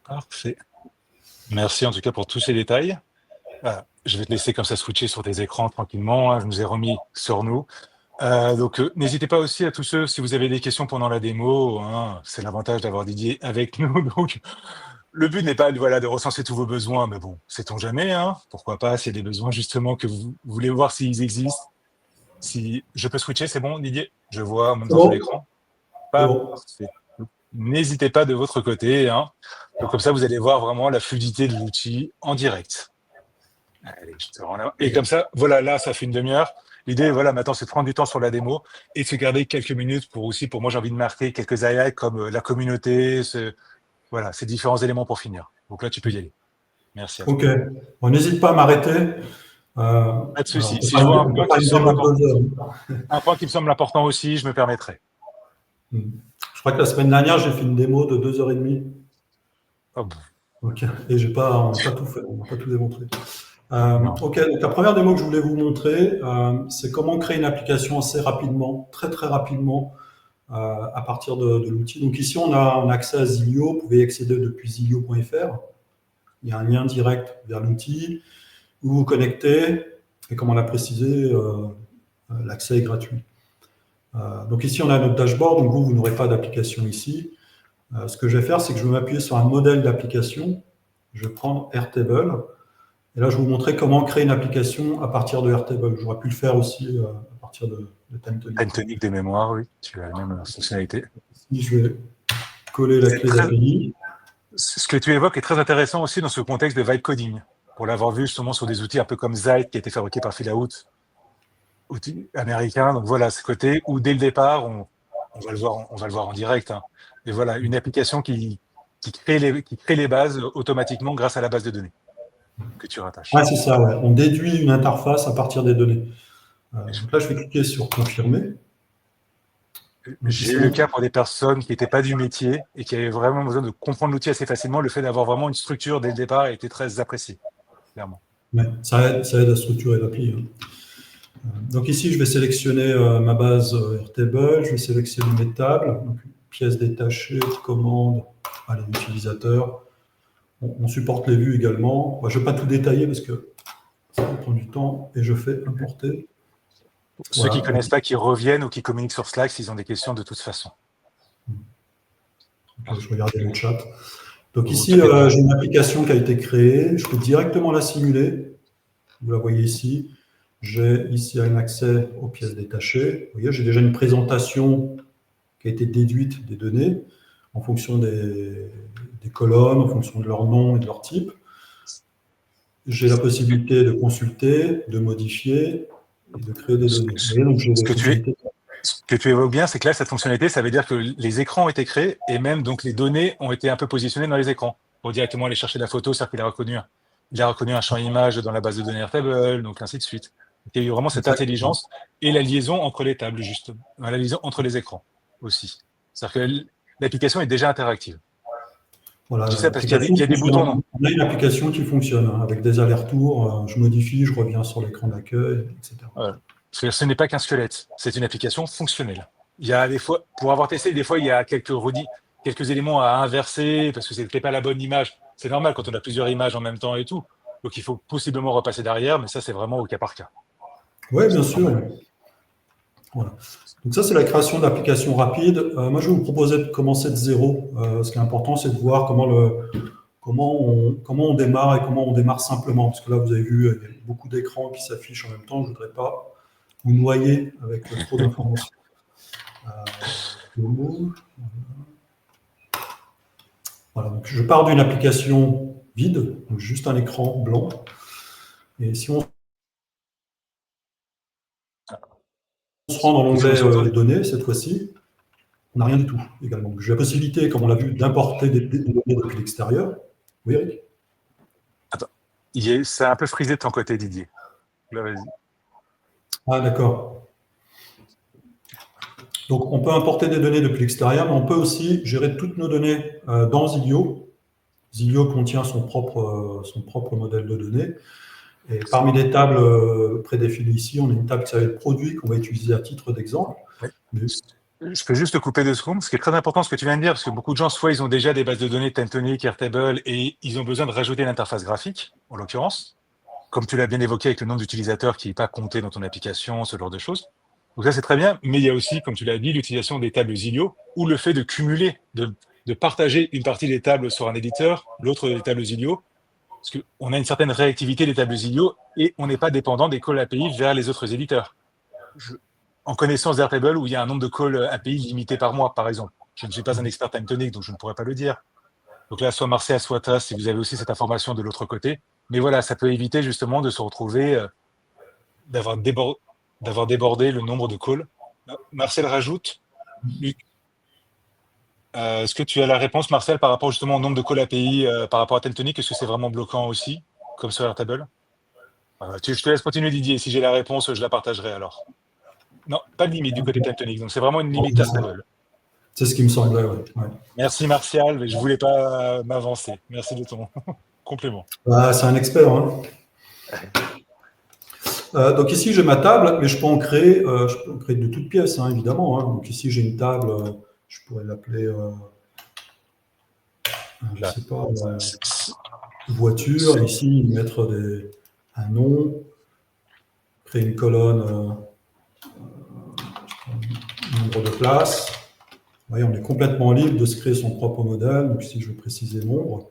Parfait. Merci en tout cas pour tous ces détails. Voilà. Je vais te laisser comme ça switcher sur tes écrans tranquillement. Hein. Je nous ai remis sur nous. Donc, n'hésitez pas aussi à tous ceux, si vous avez des questions pendant la démo, hein, c'est l'avantage d'avoir Didier avec nous. Donc, le but n'est pas de recenser tous vos besoins, mais bon, sait-on jamais, hein, pourquoi pas, s'il y a des besoins justement que vous voulez voir s'ils existent. Si je peux switcher, c'est bon, Didier? Je vois en même temps sur l'écran. Parfait. N'hésitez pas de votre côté. Hein. Donc, comme ça, vous allez voir vraiment la fluidité de l'outil en direct. Allez, je te rends là. Et comme ça, voilà, là, ça fait une demi-heure. L'idée, voilà, maintenant, c'est de prendre du temps sur la démo et de se garder quelques minutes pour moi, j'ai envie de marquer quelques highlights comme la communauté, voilà, ces différents éléments pour finir. Donc là, tu peux y aller. Merci à toi. Ok. Bon, n'hésite pas à m'arrêter. Pas de souci. Si je vois un point qui me semble important aussi, je me permettrai. Je crois que la semaine dernière, j'ai fait une démo de 2h30. Oh bon. Okay. Et on n'a pas tout fait, on n'a pas tout démontré. Ok, donc la première démo que je voulais vous montrer, c'est comment créer une application assez rapidement, très très rapidement, à partir de l'outil. Donc ici, on a accès à Zilio, vous pouvez y accéder depuis zilio.fr. Il y a un lien direct vers l'outil, vous vous connectez, et comme on l'a précisé, l'accès est gratuit. Donc ici, on a notre dashboard, donc vous n'aurez pas d'application ici. Ce que je vais faire, c'est que je vais m'appuyer sur un modèle d'application. Je vais prendre Airtable. Et là, je vais vous montrer comment créer une application à partir de Airtable. J'aurais pu le faire aussi à partir de TimeTonic. TimeTonic des mémoires, oui. Tu as la même fonctionnalité. Ici, je vais coller la clé d'API. Ce que tu évoques est très intéressant aussi dans ce contexte de vibe coding. Pour l'avoir vu justement sur des outils un peu comme Zite qui a été fabriqué par Filaout, outil américain. Donc voilà, ce côté où dès le départ, on va le voir en direct. Hein. Et voilà, une application qui crée les bases automatiquement grâce à la base de données que tu rattaches. Ah, c'est ça, ouais. On déduit une interface à partir des données. Donc là, je vais cliquer sur confirmer. J'ai eu le cas pour des personnes qui n'étaient pas du métier et qui avaient vraiment besoin de comprendre l'outil assez facilement. Le fait d'avoir vraiment une structure dès le départ a été très apprécié, clairement. Ouais, ça aide à structurer l'appli. Hein. Donc ici, je vais sélectionner ma base Airtable, je vais sélectionner mes tables, donc pièces détachées, commandes, allez, utilisateur. On supporte les vues également. Moi, je ne vais pas tout détailler parce que ça va prendre du temps et je fais importer. Ceux qui ne connaissent pas, qui reviennent ou qui communiquent sur Slack s'ils ont des questions de toute façon. Je regardais le chat. Donc ici, j'ai une application qui a été créée. Je peux directement la simuler. Vous la voyez ici. J'ai ici un accès aux pièces détachées. Vous voyez, j'ai déjà une présentation qui a été déduite des données en fonction des colonnes, en fonction de leur nom et de leur type. J'ai la possibilité de consulter, de modifier et de créer des données. Ce que tu évoques bien, c'est que là, cette fonctionnalité, ça veut dire que les écrans ont été créés et même donc les données ont été un peu positionnées dans les écrans pour directement aller chercher la photo, c'est-à-dire qu'il a reconnu un champ image dans la base de données Airtable, donc ainsi de suite. Donc, il y a eu vraiment cette intelligence et la liaison entre les tables, justement, la liaison entre les écrans aussi. C'est-à-dire que l'application est déjà interactive. Voilà, je dis ça parce qu'il y a des boutons. On a une application qui fonctionne hein, avec des allers-retours. Je modifie, je reviens sur l'écran d'accueil, etc. Voilà. Parce que ce n'est pas qu'un squelette, c'est une application fonctionnelle. Il y a des fois, pour avoir testé, des fois, il y a quelques éléments à inverser parce que ce n'était pas la bonne image. C'est normal quand on a plusieurs images en même temps et tout. Donc, il faut possiblement repasser derrière, mais ça, c'est vraiment au cas par cas. Oui, bien sûr. Voilà. Donc ça, c'est la création d'applications rapides. Moi, je vais vous proposer de commencer de zéro. Ce qui est important, c'est de voir comment on démarre et comment on démarre simplement. Parce que là, vous avez vu, il y a beaucoup d'écrans qui s'affichent en même temps. Je ne voudrais pas vous noyer avec trop d'informations. Voilà, donc je pars d'une application vide, donc juste un écran blanc. Et si on se rend dans l'onglet données, cette fois-ci, on n'a rien du tout également. J'ai la possibilité, comme on l'a vu, d'importer des données depuis l'extérieur. Oui, Eric ? C'est un peu frisé de ton côté, Didier. Là, vas-y. Ah, d'accord. Donc, on peut importer des données depuis l'extérieur, mais on peut aussi gérer toutes nos données dans Zilio. Zilio contient son propre modèle de données. Et parmi les tables prédéfinies ici, on a une table qui s'appelle produit qu'on va utiliser à titre d'exemple. Ouais. Mais Je peux juste te couper 2 secondes, ce qui est très important ce que tu viens de dire, parce que beaucoup de gens, soit ils ont déjà des bases de données Tentonic, Airtable, et ils ont besoin de rajouter une interface graphique, en l'occurrence, comme tu l'as bien évoqué avec le nombre d'utilisateurs qui n'est pas compté dans ton application, ce genre de choses. Donc ça, c'est très bien, mais il y a aussi, comme tu l'as dit, l'utilisation des tables Zilio, ou le fait de cumuler, de partager une partie des tables sur un éditeur, l'autre des tables Zilio, parce qu'on a une certaine réactivité des tables Zilio, et on n'est pas dépendant des calls API vers les autres éditeurs. En connaissance d'Airtable, où il y a un nombre de calls API limité par mois, par exemple. Je ne suis pas un expert Tectonic, donc je ne pourrais pas le dire. Donc là, soit Marseille, soit TAS, si vous avez aussi cette information de l'autre côté. Mais voilà, ça peut éviter justement de se retrouver, d'avoir débordé le nombre de calls. Marcel rajoute, Luc, est-ce que tu as la réponse, Marcel, par rapport justement au nombre de calls API par rapport à Tectonic? Est-ce que c'est vraiment bloquant aussi, comme sur Airtable? Je te laisse continuer, Didier. Si j'ai la réponse, je la partagerai alors. Non, pas de limite du côté Tectonic. Donc c'est vraiment une limite Airtable. c'est ce qui me semblait, ouais. Ouais. Merci Martial, mais je voulais pas m'avancer. Merci de ton complément. Bah, c'est un expert. Hein. Donc ici, j'ai ma table, mais je peux en créer, de toutes pièces, hein, évidemment. Hein. Donc ici, j'ai une table, je pourrais l'appeler, je ne sais pas, voiture. Ici, mettre un nom, créer une colonne, nombre de places. Vous voyez, on est complètement libre de se créer son propre modèle. Donc ici, je vais préciser nombre.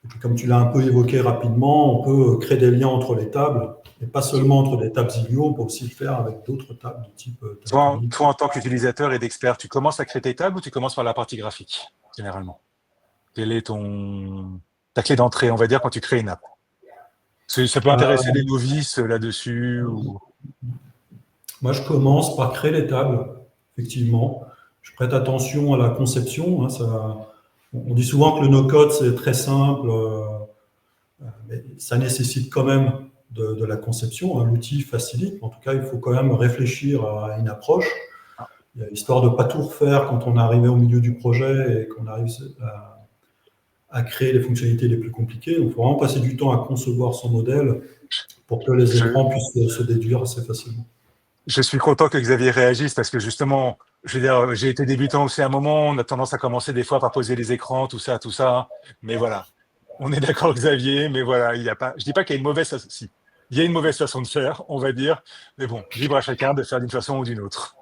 Et puis, comme tu l'as un peu évoqué rapidement, on peut créer des liens entre les tables, et pas seulement entre des tables Zilio, on peut aussi le faire avec d'autres tables de type Toi, Tectonic. en tant qu'utilisateur et d'expert, tu commences à créer tes tables ou tu commences par la partie graphique, généralement? Quelle est ta clé d'entrée, on va dire, quand tu crées une app? Ça peut intéresser des novices là-dessus ou... Moi, je commence par créer les tables, effectivement. Je prête attention à la conception. Hein, on dit souvent que le no-code, c'est très simple, mais ça nécessite quand même de la conception. Hein. L'outil facilite. En tout cas, il faut quand même réfléchir à une approche. Histoire de ne pas tout refaire quand on est arrivé au milieu du projet et qu'on arrive à créer les fonctionnalités les plus compliquées. Donc, il faut vraiment passer du temps à concevoir son modèle pour que les Je, écrans puissent se déduire assez facilement. je suis content que Xavier réagisse parce que justement, je veux dire, j'ai été débutant aussi à un moment, on a tendance à commencer des fois par poser les écrans, tout ça, tout ça. Mais voilà, on est d'accord, Xavier, mais voilà, il y a pas, je dis pas qu'il y a une mauvaise façon, si. Il y a une mauvaise façon de faire, on va dire, mais bon, libre à chacun de faire d'une façon ou d'une autre.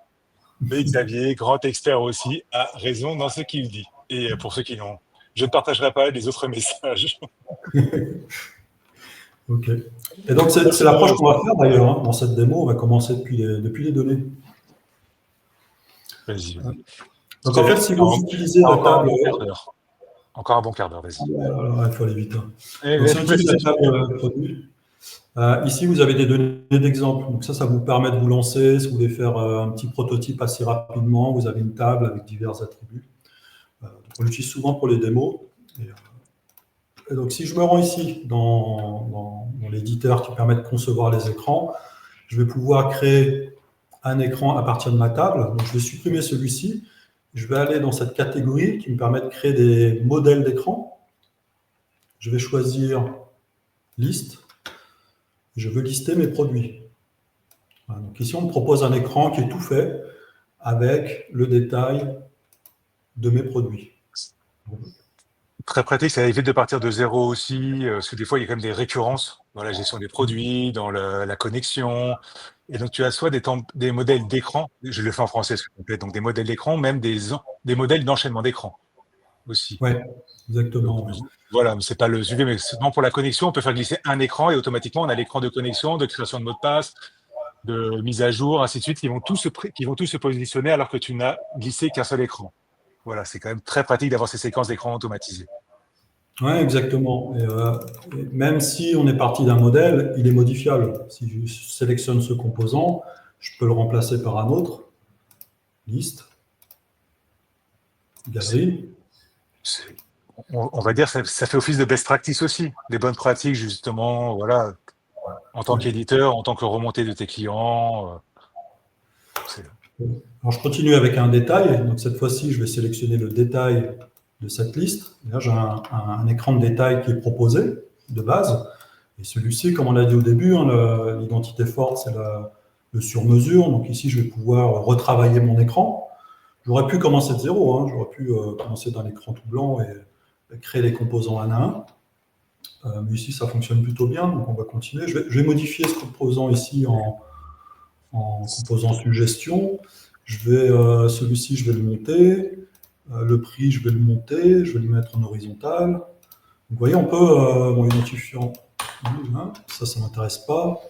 Mais Xavier, grand expert aussi, a raison dans ce qu'il dit. Et pour ceux qui n'ont, je ne partagerai pas les autres messages. Ok. Et donc, c'est l'approche qu'on va faire d'ailleurs. Hein. Dans cette démo, on va commencer depuis les données. Vas-y, vas-y. Je Donc, te en fait, laisse. si vous utilisez la Encore un table. bon quart d'heure. Encore un bon quart d'heure, vas-y. Il faut aller vite. Hein. Eh, Donc, si on utilise la vas-y. table produit, ici, vous avez des données d'exemple. Donc, ça vous permet de vous lancer. Si vous voulez faire un petit prototype assez rapidement, vous avez une table avec divers attributs. Donc, on l'utilise souvent pour les démos. Et donc, si je me rends ici dans l'éditeur qui permet de concevoir les écrans, je vais pouvoir créer un écran à partir de ma table. Donc, je vais supprimer celui-ci. Je vais aller dans cette catégorie qui me permet de créer des modèles d'écran. Je vais choisir liste. Je veux lister mes produits. Voilà, donc ici, on me propose un écran qui est tout fait avec le détail de mes produits. Très pratique, ça évite de partir de zéro aussi, parce que des fois, il y a quand même des récurrences dans la gestion des produits, dans la connexion. Et donc, tu as soit des modèles d'écran, je le fais en français, s'il vous plaît, donc des modèles d'écran, même des modèles d'enchaînement d'écran aussi. Oui, Donc, exactement. voilà, mais c'est pas le sujet, mais seulement pour la connexion, on peut faire glisser un écran et automatiquement, on a l'écran de connexion, de création de mot de passe, de mise à jour, ainsi de suite, qui vont tous se positionner alors que tu n'as glissé qu'un seul écran. Voilà, c'est quand même très pratique d'avoir ces séquences d'écran automatisées. Oui, exactement. Et même si on est parti d'un modèle, il est modifiable. Si je sélectionne ce composant, je peux le remplacer par un autre. Liste. Galerie. on va dire, ça fait office de best practice aussi, des bonnes pratiques justement, voilà, en tant Ouais. qu'éditeur, en tant que remontée de tes clients. C'est- Alors, je continue avec un détail. Donc, cette fois-ci, je vais sélectionner le détail de cette liste. Et là, j'ai un écran de détail qui est proposé de base. Et celui-ci, comme on l'a dit au début, hein, l'identité forte, c'est le sur-mesure. Donc ici, je vais pouvoir retravailler mon écran. J'aurais pu commencer de zéro. Hein. J'aurais pu commencer d'un écran tout blanc et créer les composants un à un. Mais ici, ça fonctionne plutôt bien. Donc, on va continuer. Je vais modifier ce composant ici en composant suggestion. Celui-ci, je vais le monter. Le prix, je vais le monter. Je vais le mettre en horizontal. Donc, vous voyez, on peut, mon identifiant, hein, ça ne m'intéresse pas.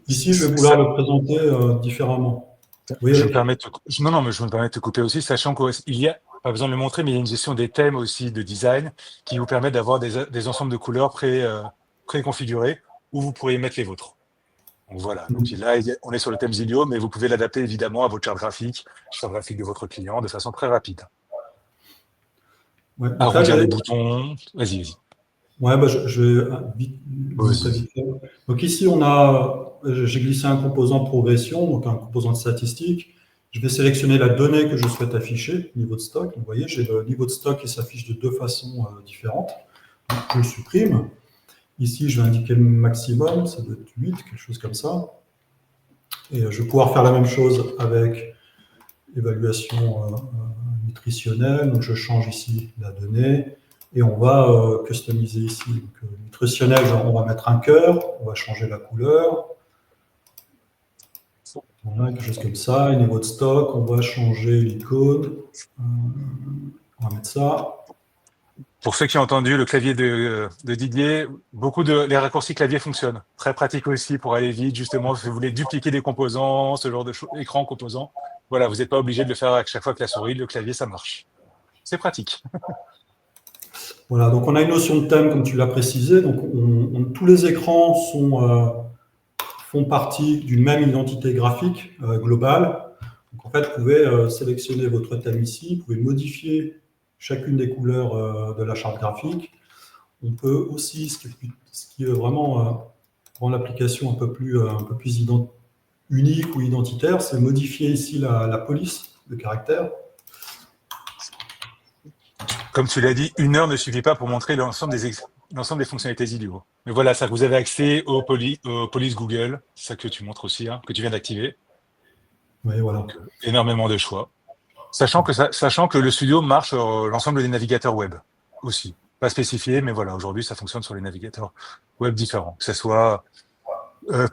Ici, je vais vouloir ça- le présenter différemment. Vous je voyez, me permets non, non, mais je me permets de te couper aussi, sachant qu'il y a, pas besoin de le montrer, mais il y a une gestion des thèmes aussi de design qui vous permet d'avoir des ensembles de couleurs préconfigurés où vous pourriez mettre les vôtres. Donc voilà, donc là, on est sur le thème Zilio, mais vous pouvez l'adapter évidemment à votre charte graphique de votre client de façon très rapide. ouais, donc là, Arrondir les boutons. Vas-y, vas-y. ouais, bah, je vais montrer Vas-y. vite fait. Donc ici, j'ai glissé un composant progression, donc un composant de statistique. Je vais sélectionner la donnée que je souhaite afficher, niveau de stock. Donc, vous voyez, j'ai le niveau de stock qui s'affiche de deux façons différentes. Donc, je le supprime. Ici, je vais indiquer le maximum, ça doit être 8, quelque chose comme ça. Et je vais pouvoir faire la même chose avec évaluation nutritionnelle. Donc, je change ici la donnée et on va customiser ici. Donc, nutritionnel, on va mettre un cœur, on va changer la couleur. Voilà, quelque chose comme ça. Et niveau de stock, on va changer l'icône. On va mettre ça. Pour ceux qui ont entendu le clavier de Didier, les raccourcis clavier fonctionnent. Très pratique aussi pour aller vite, justement, si vous voulez dupliquer des composants, ce genre de choses, écran composant. Voilà, vous n'êtes pas obligé de le faire à chaque fois que la souris, le clavier, ça marche. C'est pratique. Voilà, donc on a une notion de thème, comme tu l'as précisé. Donc tous les écrans font partie d'une même identité graphique globale. Donc en fait, vous pouvez sélectionner votre thème ici, vous pouvez modifier chacune des couleurs de la charte graphique. On peut aussi, ce qui est vraiment rend l'application un peu plus unique ou identitaire, c'est modifier ici la police de caractère. Comme tu l'as dit, 1 heure ne suffit pas pour montrer l'ensemble des fonctionnalités Zilio. Mais voilà, ça, vous avez accès aux polices Google, c'est ça que tu montres aussi, hein, que tu viens d'activer. Oui, voilà. Donc, énormément de choix. Sachant que le studio marche sur l'ensemble des navigateurs web aussi. Pas spécifié, mais voilà, aujourd'hui, ça fonctionne sur les navigateurs web différents, que ce soit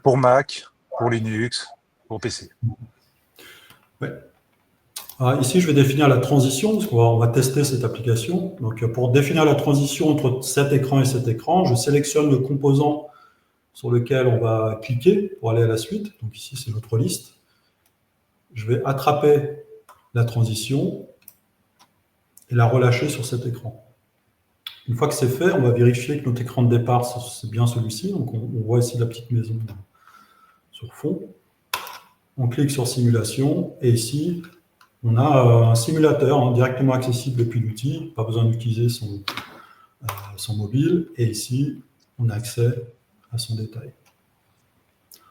pour Mac, pour Linux, pour PC. Ouais. Ici, je vais définir la transition, parce qu'on va tester cette application. Donc, pour définir la transition entre cet écran et cet écran, je sélectionne le composant sur lequel on va cliquer pour aller à la suite. Donc ici, c'est notre liste. Je vais attraper la transition et la relâcher sur cet écran. Une fois que c'est fait, on va vérifier que notre écran de départ, c'est bien celui-ci. Donc, on voit ici la petite maison sur fond. On clique sur simulation et ici, on a un simulateur directement accessible depuis l'outil. Pas besoin d'utiliser son mobile. Et ici, on a accès à son détail.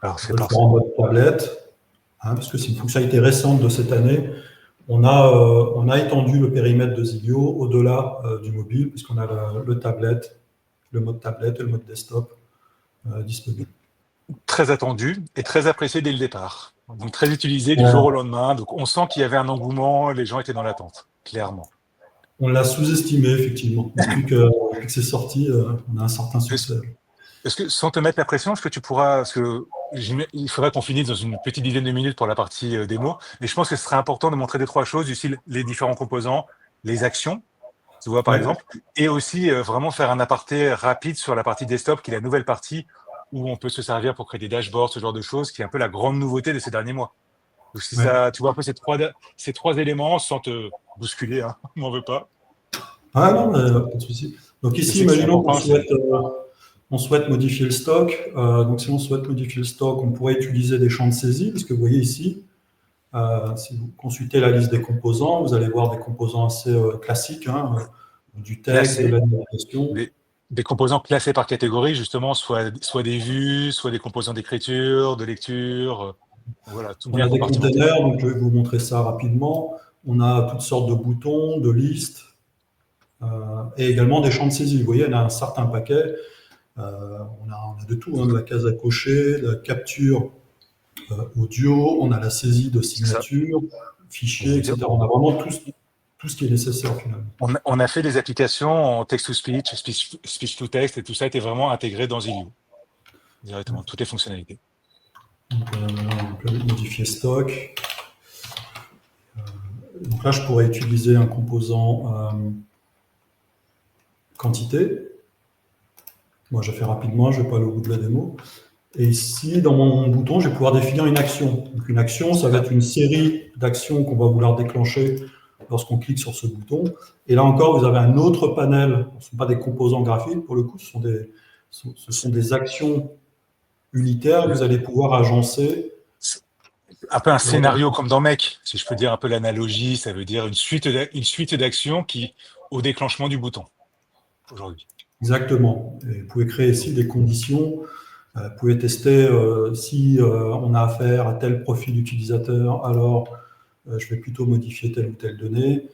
Alors, On c'est peut le faire parfait. en mode tablette, parce que c'est une fonctionnalité récente de cette année. On a étendu le périmètre de Zilio au-delà du mobile, puisqu'on a le tablette, le mode tablette et le mode desktop disponible. Très attendu et très apprécié dès le départ. Donc, très utilisé du jour au On, lendemain. Donc, on sent qu'il y avait un engouement, les gens étaient dans l'attente, clairement. on l'a sous-estimé, effectivement. Depuis que c'est sorti, on a un certain Est-ce succès. est-ce que, sans te mettre la pression, est-ce que tu pourras, parce que il faudra qu'on finisse dans une petite dizaine de minutes pour la partie démo, mais je pense que ce serait important de montrer 2, 3 choses, ici les différents composants, les actions, tu vois par Ouais. exemple, et aussi vraiment faire un aparté rapide sur la partie desktop, qui est la nouvelle partie où on peut se servir pour créer des dashboards, ce genre de choses, qui est un peu la grande nouveauté de ces derniers mois. Donc si Ouais. ça, tu vois un peu ces trois éléments sans te bousculer, hein, m'en veux pas. Ah non, pas de souci. Donc Je ici, sais que c'est imaginons qu'on important, c'est souhaite modifier le stock. Donc si on souhaite modifier le stock, on pourrait utiliser des champs de saisie, parce que vous voyez ici, si vous consultez la liste des composants, vous allez voir des composants assez classiques, hein, du texte, de Classés, la navigation. des, des composants classés par catégorie, justement, soit des vues, soit des composants d'écriture, de lecture. Voilà, tout On bien a des compartimenté. containers, donc je vais vous montrer ça rapidement. On a toutes sortes de boutons, de listes, et également des champs de saisie. Vous voyez, on a un certain paquet. On a de tout, hein, de la case à cocher, de la capture audio, on a la saisie de C'est ça. signature, Je fichiers, veux dire, etc. On a vraiment tout ce qui est nécessaire finalement. on a fait des applications en text-to-speech, speech-to-text, et tout ça était vraiment intégré dans Zillow, directement, toutes les fonctionnalités. On peut modifier stock. Donc là, je pourrais utiliser un composant quantité. Moi, je fais rapidement, je ne vais pas aller au bout de la démo. Et ici, dans mon bouton, je vais pouvoir définir une action. Donc une action, ça va être une série d'actions qu'on va vouloir déclencher lorsqu'on clique sur ce bouton. Et là encore, vous avez un autre panel. Ce ne sont pas des composants graphiques, pour le coup, ce sont des actions unitaires que vous allez pouvoir agencer. C'est un peu un scénario comme dans Mec, si je peux dire un peu l'analogie, ça veut dire une suite d'actions qui, au déclenchement du bouton, aujourd'hui. Exactement. Et vous pouvez créer ici des conditions. Vous pouvez tester si on a affaire à tel profil d'utilisateur, alors je vais plutôt modifier telle ou telle donnée.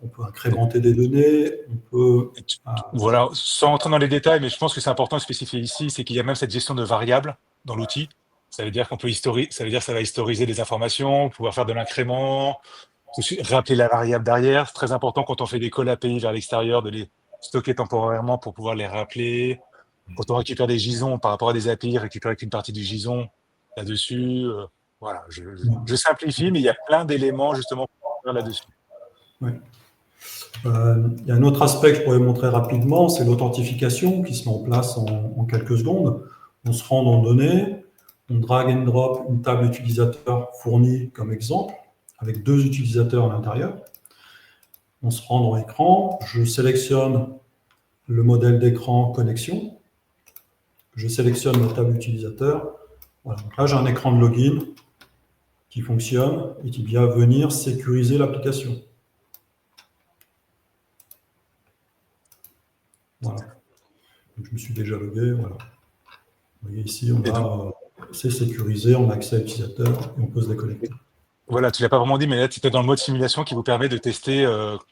On peut Donc, incrémenter des données, on peut... voilà, sans entrer dans les détails, mais je pense que c'est important de spécifier ici, c'est qu'il y a même cette gestion de variables dans l'outil. Ça veut dire qu'on peut ça veut dire que ça va historiser des informations, pouvoir faire de l'incrément, rappeler la variable derrière. C'est très important quand on fait des calls API vers l'extérieur, de les stocker temporairement pour pouvoir les rappeler. Quand on récupère des JSON par rapport à des API, récupérer qu'une partie du JSON là-dessus. Voilà, je simplifie, mais il y a plein d'éléments justement pour faire là-dessus. Ouais. Il y a un autre aspect que je pourrais montrer rapidement, c'est l'authentification qui se met en place en quelques secondes. On se rend dans Données, on drag and drop une table utilisateur fournie comme exemple, avec 2 utilisateurs à l'intérieur. On se rend dans Écran, je sélectionne le modèle d'écran connexion, je sélectionne la table utilisateur. Voilà. Donc là, j'ai un écran de login qui fonctionne et qui vient venir sécuriser l'application. Voilà. Donc, je me suis déjà logué. Voilà. Vous voyez ici, c'est sécurisé, on a accès à l'utilisateur et on peut se déconnecter. Voilà, tu l'as pas vraiment dit, mais là, tu es dans le mode simulation qui vous permet de tester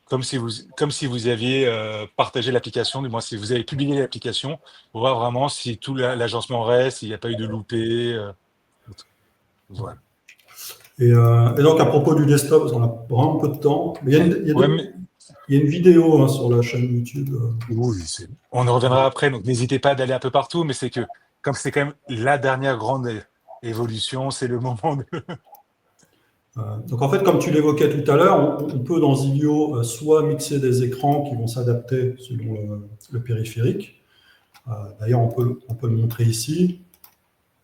comme si vous aviez partagé l'application, du moins si vous avez publié l'application, pour voir vraiment si tout l'agencement reste, s'il n'y a pas eu de loupé. Voilà. Et donc, à propos du desktop, parce qu'on a vraiment peu de temps, mais Ouais, mais il y a une vidéo hein, sur la chaîne YouTube. oui, on en reviendra après, donc n'hésitez pas d'aller un peu partout, mais c'est que comme c'est quand même la dernière grande évolution, c'est le moment de... Donc en fait, comme tu l'évoquais tout à l'heure, on peut dans Zilio soit mixer des écrans qui vont s'adapter selon le périphérique. D'ailleurs, on peut le montrer ici.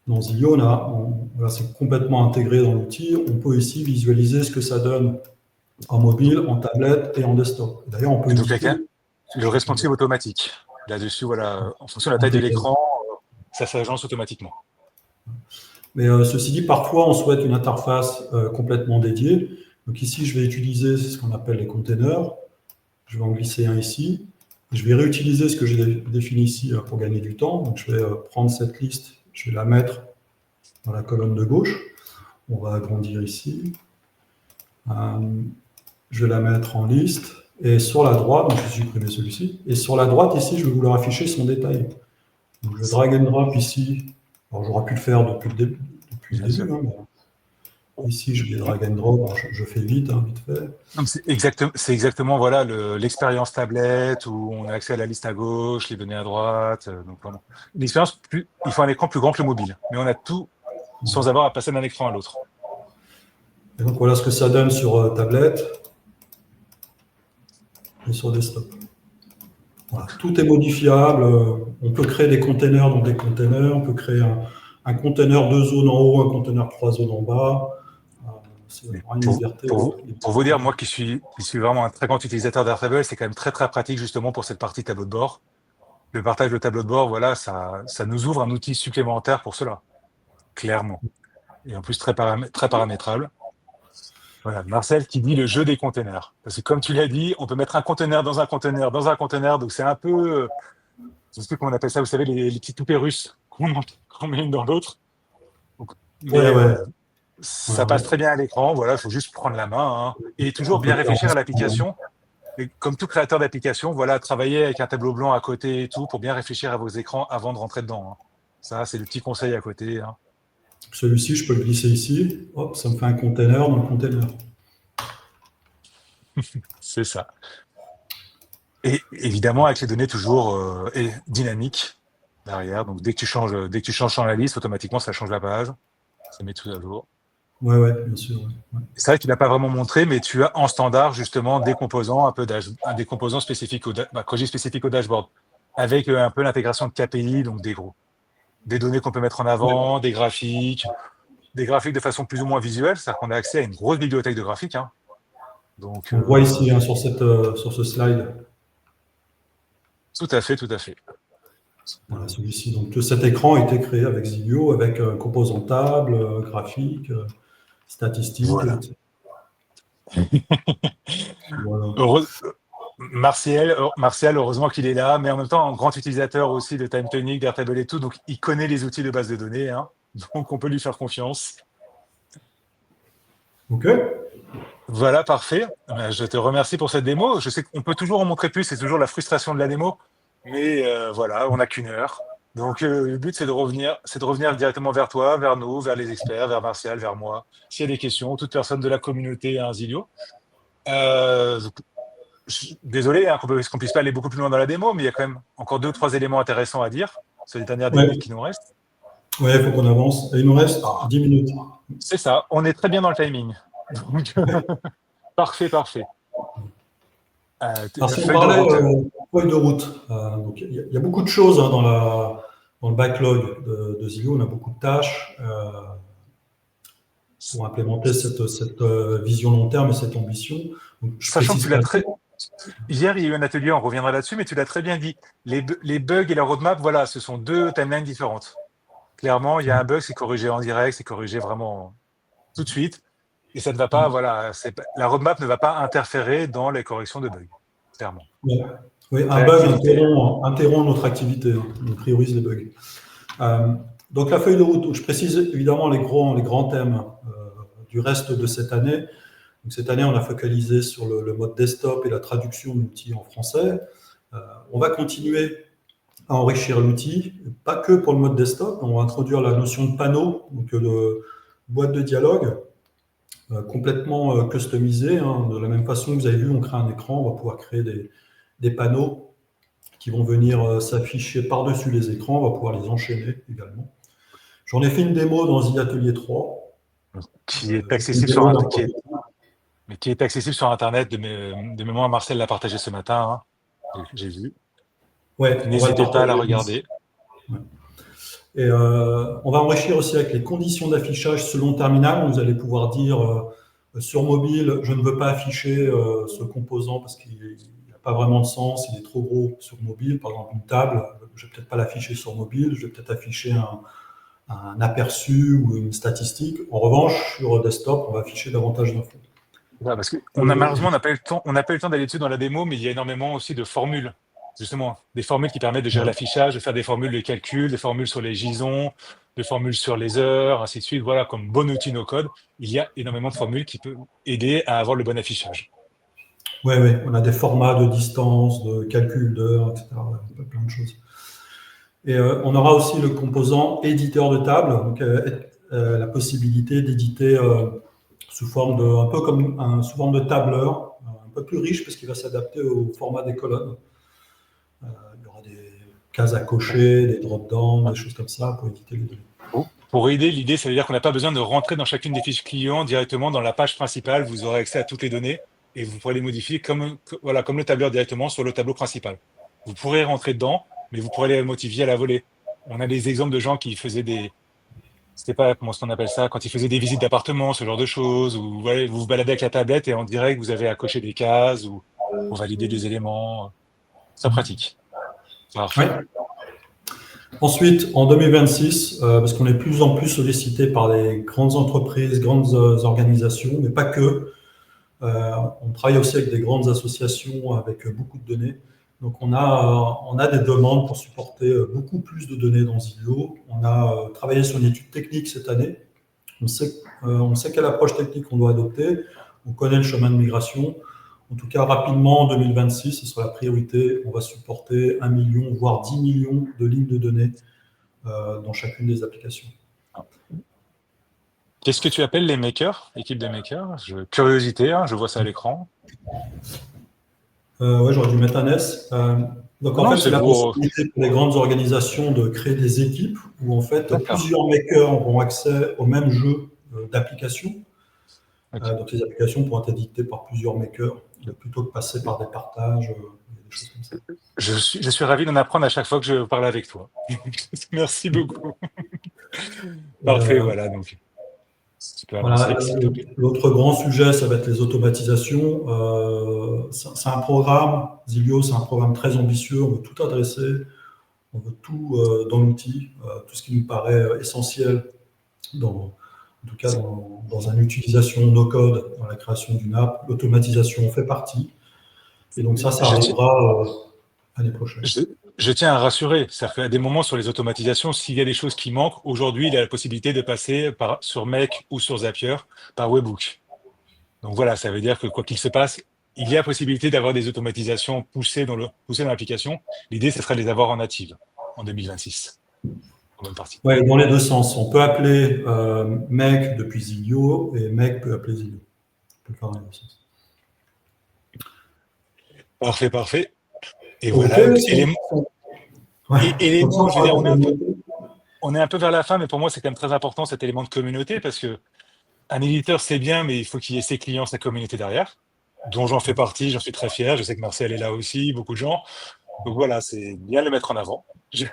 Dans Zilio, voilà, c'est complètement intégré dans l'outil. On peut ici visualiser ce que ça donne en mobile, en tablette et en desktop. D'ailleurs, on peut Et donc, éditer. le responsive automatique. Là-dessus, voilà, en fonction de la taille de l'écran, ça s'agence automatiquement. Mais ceci dit, parfois, on souhaite une interface complètement dédiée. Donc ici, je vais utiliser ce qu'on appelle les containers. Je vais en glisser un ici. Je vais réutiliser ce que j'ai défini ici pour gagner du temps. Donc je vais prendre cette liste, je vais la mettre dans la colonne de gauche. On va agrandir ici. Je vais la mettre en liste. Et sur la droite, donc je vais supprimer celui-ci. Et sur la droite, ici, je vais vouloir afficher son détail. Donc je drag and drop ici. Alors j'aurais pu le faire depuis le début. Hein, mais ici, je vais drag and drop. Alors, je fais vite, hein, vite fait. C'est exactement voilà, l'expérience tablette où on a accès à la liste à gauche, les données à droite. Donc vraiment, l'expérience, il faut un écran plus grand que le mobile, mais on a tout sans avoir à passer d'un écran à l'autre. Et donc voilà ce que ça donne sur tablette et sur desktop. Voilà. Tout est modifiable. On peut créer des containers dans des containers. On peut créer un container 2 zones en haut, un container 3 zones en bas. C'est vraiment une liberté. Pour vous dire, moi qui suis vraiment un très grand utilisateur d'Airtable, c'est quand même très très pratique justement pour cette partie tableau de bord. Le partage de tableau de bord, voilà, ça nous ouvre un outil supplémentaire pour cela, clairement. Et en plus très paramétrable. Voilà, Marcel qui dit le jeu des containers. Parce que comme tu l'as dit, on peut mettre un conteneur dans un conteneur dans un conteneur, donc c'est un peu, je sais plus comment on appelle ça, vous savez, les petites poupées russes qu'on met une dans l'autre. Donc, Ouais, mais ouais, ouais, ça passe ouais. très bien à l'écran, voilà, il faut juste prendre la main, hein. Et toujours On peut bien le faire réfléchir à ensemble. l'application. Et comme tout créateur d'application, voilà, travailler avec un tableau blanc à côté et tout pour bien réfléchir à vos écrans avant de rentrer dedans, hein. Ça, c'est le petit conseil à côté, hein. Celui-ci, je peux le glisser ici. Hop, ça me fait un container dans le container. C'est ça. Et évidemment, avec les données toujours dynamiques derrière. Donc, dès que tu changes dans la liste, automatiquement, ça change la page. Ça met tout à jour. Ouais, ouais, bien sûr. Ouais. Ouais. C'est vrai que tu l'as pas vraiment montré, mais tu as en standard, justement, des composants, des composants spécifiques quand je dis spécifiques au dashboard, avec un peu l'intégration de KPI, donc des données qu'on peut mettre en Ouais. avant, des graphiques de façon plus ou moins visuelle, c'est-à-dire qu'on a accès à une grosse bibliothèque de graphiques, hein. Donc, On le voit ici hein, sur ce slide. tout à fait, tout à fait. Voilà, celui-ci. Donc, cet écran a été créé avec Zilio, avec composant table, graphique, statistiques, Voilà. etc. Voilà. Heureux- Martial, heureusement qu'il est là, mais en même temps, un grand utilisateur aussi de TimeTonic, d'Airtable et tout, donc il connaît les outils de base de données, hein, donc on peut lui faire confiance. OK. Voilà, parfait. Je te remercie pour cette démo. Je sais qu'on peut toujours en montrer plus, c'est toujours la frustration de la démo, mais voilà, on n'a qu'une heure. Donc le but, c'est de revenir directement vers toi, vers nous, vers les experts, vers Martial, vers moi. S'il y a des questions, toute personne de la communauté à Zilio. Donc, désolé hein, qu'on puisse pas aller beaucoup plus loin dans la démo, mais il y a quand même encore deux, trois éléments intéressants à dire sur les dernières 10 minutes Ouais, qui nous restent. ouais, il faut qu'on avance. Et il nous reste Ah, 10 minutes. c'est ça, on est très bien dans le timing. Donc, parfait, parfait. Alors, si on Feuille de parlait route. feuille de route, donc il y a beaucoup de choses hein, dans le backlog de Zillow. On a beaucoup de tâches pour implémenter cette vision long terme et cette ambition. Donc, je Sachant que précise tu quand l'as même. très. Hier, il y a eu un atelier, on reviendra là-dessus, mais tu l'as très bien dit. Les bugs et la roadmap, voilà, ce sont deux timelines différentes. Clairement, il y a un bug, c'est corrigé en direct, c'est corrigé vraiment tout de suite. Et ça ne va pas, voilà, la roadmap ne va pas interférer dans les corrections de bugs, clairement. Ouais. Oui, un bug Réactivité. interrompt notre activité. Hein. On priorise les bugs. Euh, donc la feuille de route, je précise évidemment les grands thèmes du reste de cette année. Donc, cette année, on a focalisé sur le mode desktop et la traduction de l'outil en français. Euh, on va continuer à enrichir l'outil, pas que pour le mode desktop, on va introduire la notion de panneau, donc de boîte de dialogue complètement customisée. Hein. De la même façon que vous avez vu, on crée un écran, on va pouvoir créer des panneaux qui vont venir s'afficher par-dessus les écrans, on va pouvoir les enchaîner également. J'en ai fait une démo dans ZAtelier 3. Qui est J'ai fait une accessible démo d'un mais qui est accessible sur Internet de mémoire. Marcel l'a partagé ce matin, hein. J'ai vu. Donc, Ouais, on va le n'hésitez pas à la partager. regarder. Ouais. Et on va enrichir aussi avec les conditions d'affichage selon terminal. Vous allez pouvoir dire sur mobile, je ne veux pas afficher ce composant parce qu'il n'a pas vraiment de sens, il est trop gros sur mobile. Par exemple, une table, je ne vais peut-être pas l'afficher sur mobile, je vais peut-être afficher un aperçu ou une statistique. En revanche, sur desktop, on va afficher davantage d'infos. Voilà, parce que Et, malheureusement, on n'a pas eu le temps d'aller dessus dans la démo, mais il y a énormément aussi de formules, justement, des formules qui permettent de gérer l'affichage, de faire des formules de calcul, des formules sur les gisons, des formules sur les heures, ainsi de suite. Voilà, comme bon outil no code, il y a énormément de formules qui peuvent aider à avoir le bon affichage. ouais, ouais, on a des formats de distance, de calcul d'heures, etc. Ouais, plein de choses. Et on aura aussi le composant éditeur de table, donc la possibilité d'éditer sous forme un peu comme sous forme de tableur, un peu plus riche parce qu'il va s'adapter au format des colonnes. Il y aura des cases à cocher, des drop-downs, des choses comme ça pour éditer les données. Pour aider, l'idée, ça veut dire qu'on n'a pas besoin de rentrer dans chacune des fiches clients directement dans la page principale. Vous aurez accès à toutes les données et vous pourrez les modifier voilà, comme le tableur directement sur le tableau principal. Vous pourrez rentrer dedans, mais vous pourrez les modifier à la volée. On a des exemples de gens qui faisaient c'était pas, comment est-ce qu'on appelle ça, quand ils faisaient des visites d'appartements, ce genre de choses, ou voilà, vous vous baladez avec la tablette et en direct, vous avez à cocher des cases ou pour valider des éléments. Ça pratique. Parfait. Ouais. Ensuite, en 2026, parce qu'on est de plus en plus sollicité par les grandes entreprises, grandes organisations, mais pas que. On travaille aussi avec des grandes associations avec beaucoup de données. Donc, on a des demandes pour supporter beaucoup plus de données dans Zilio. On a travaillé sur une étude technique cette année. On sait quelle approche technique on doit adopter. On connaît le chemin de migration. En tout cas, rapidement, en 2026, ce sera la priorité. On va supporter 1 million, voire 10 millions de lignes de données dans chacune des applications. Qu'est-ce que tu appelles les makers, équipe de makers? Curiosité, hein, je vois ça à l'écran. Ouais, j'aurais dû mettre un S. Donc en Non, fait, c'est c'est la pour. possibilité pour les grandes organisations de créer des équipes où en fait D'accord. plusieurs makers auront accès au même jeu d'applications. Ok. Donc les applications pourront être éditées par plusieurs makers plutôt que passer par des partages, des choses comme ça. Je suis ravi d'en apprendre à chaque fois que je parle avec toi. Merci beaucoup. Parfait, Euh, voilà, donc tu peux voilà, avancer, s'il te plaît. l'autre grand sujet, ça va être les automatisations. C'est un programme, Zilio, c'est un programme très ambitieux. On veut tout adresser, on veut tout dans l'outil, tout ce qui nous paraît essentiel en tout cas dans une utilisation no-code, dans la création d'une app. L'automatisation en fait partie. Et donc ça Je, ti- arrivera l'année prochaine. je, je tiens à rassurer, ça fait à des moments sur les automatisations, s'il y a des choses qui manquent, aujourd'hui, il y a la possibilité de passer sur Make ou sur Zapier par Webhook. Donc voilà, ça veut dire que quoi qu'il se passe, il y a possibilité d'avoir des automatisations poussées dans l'application. L'idée, ce serait de les avoir en native en 2026, en bonne partie. Ouais, dans les deux sens. On peut appeler Make depuis Zilio et Make peut appeler Zilio. On peut le faire dans les deux sens. Parfait, parfait. Et OK. voilà, Ouais. Comme ça, élément, on je veux parle dire, de communauté. on est un peu vers la fin, mais pour moi, c'est quand même très important cet élément de communauté parce que un éditeur, c'est bien, mais il faut qu'il y ait ses clients, sa communauté derrière, dont j'en fais partie, j'en suis très fier. Je sais que Marcel est là aussi, beaucoup de gens. Donc voilà, c'est bien de le mettre en avant. Tu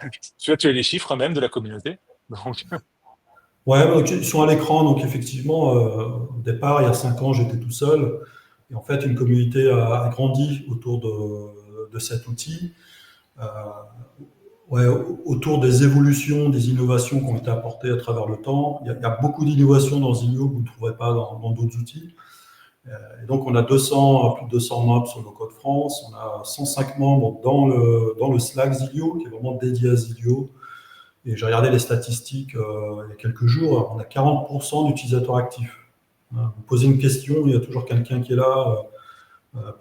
as les chiffres même de la communauté. Donc, Ouais, donc, ils sont à l'écran. Donc effectivement, au départ, il y a 5 ans, j'étais tout seul. Et en fait, une communauté a grandi autour de cet outil. Euh, ouais, autour des évolutions, des innovations qui ont été apportées à travers le temps. Il y a beaucoup d'innovations dans Zilio que vous ne trouverez pas dans d'autres outils. Et donc, on a plus de 200 membres sur le Code France. On a 105 membres dans le Slack Zilio, qui est vraiment dédié à Zilio. Et j'ai regardé les statistiques il y a quelques jours. On a 40% d'utilisateurs actifs. Vous posez une question, il y a toujours quelqu'un qui est là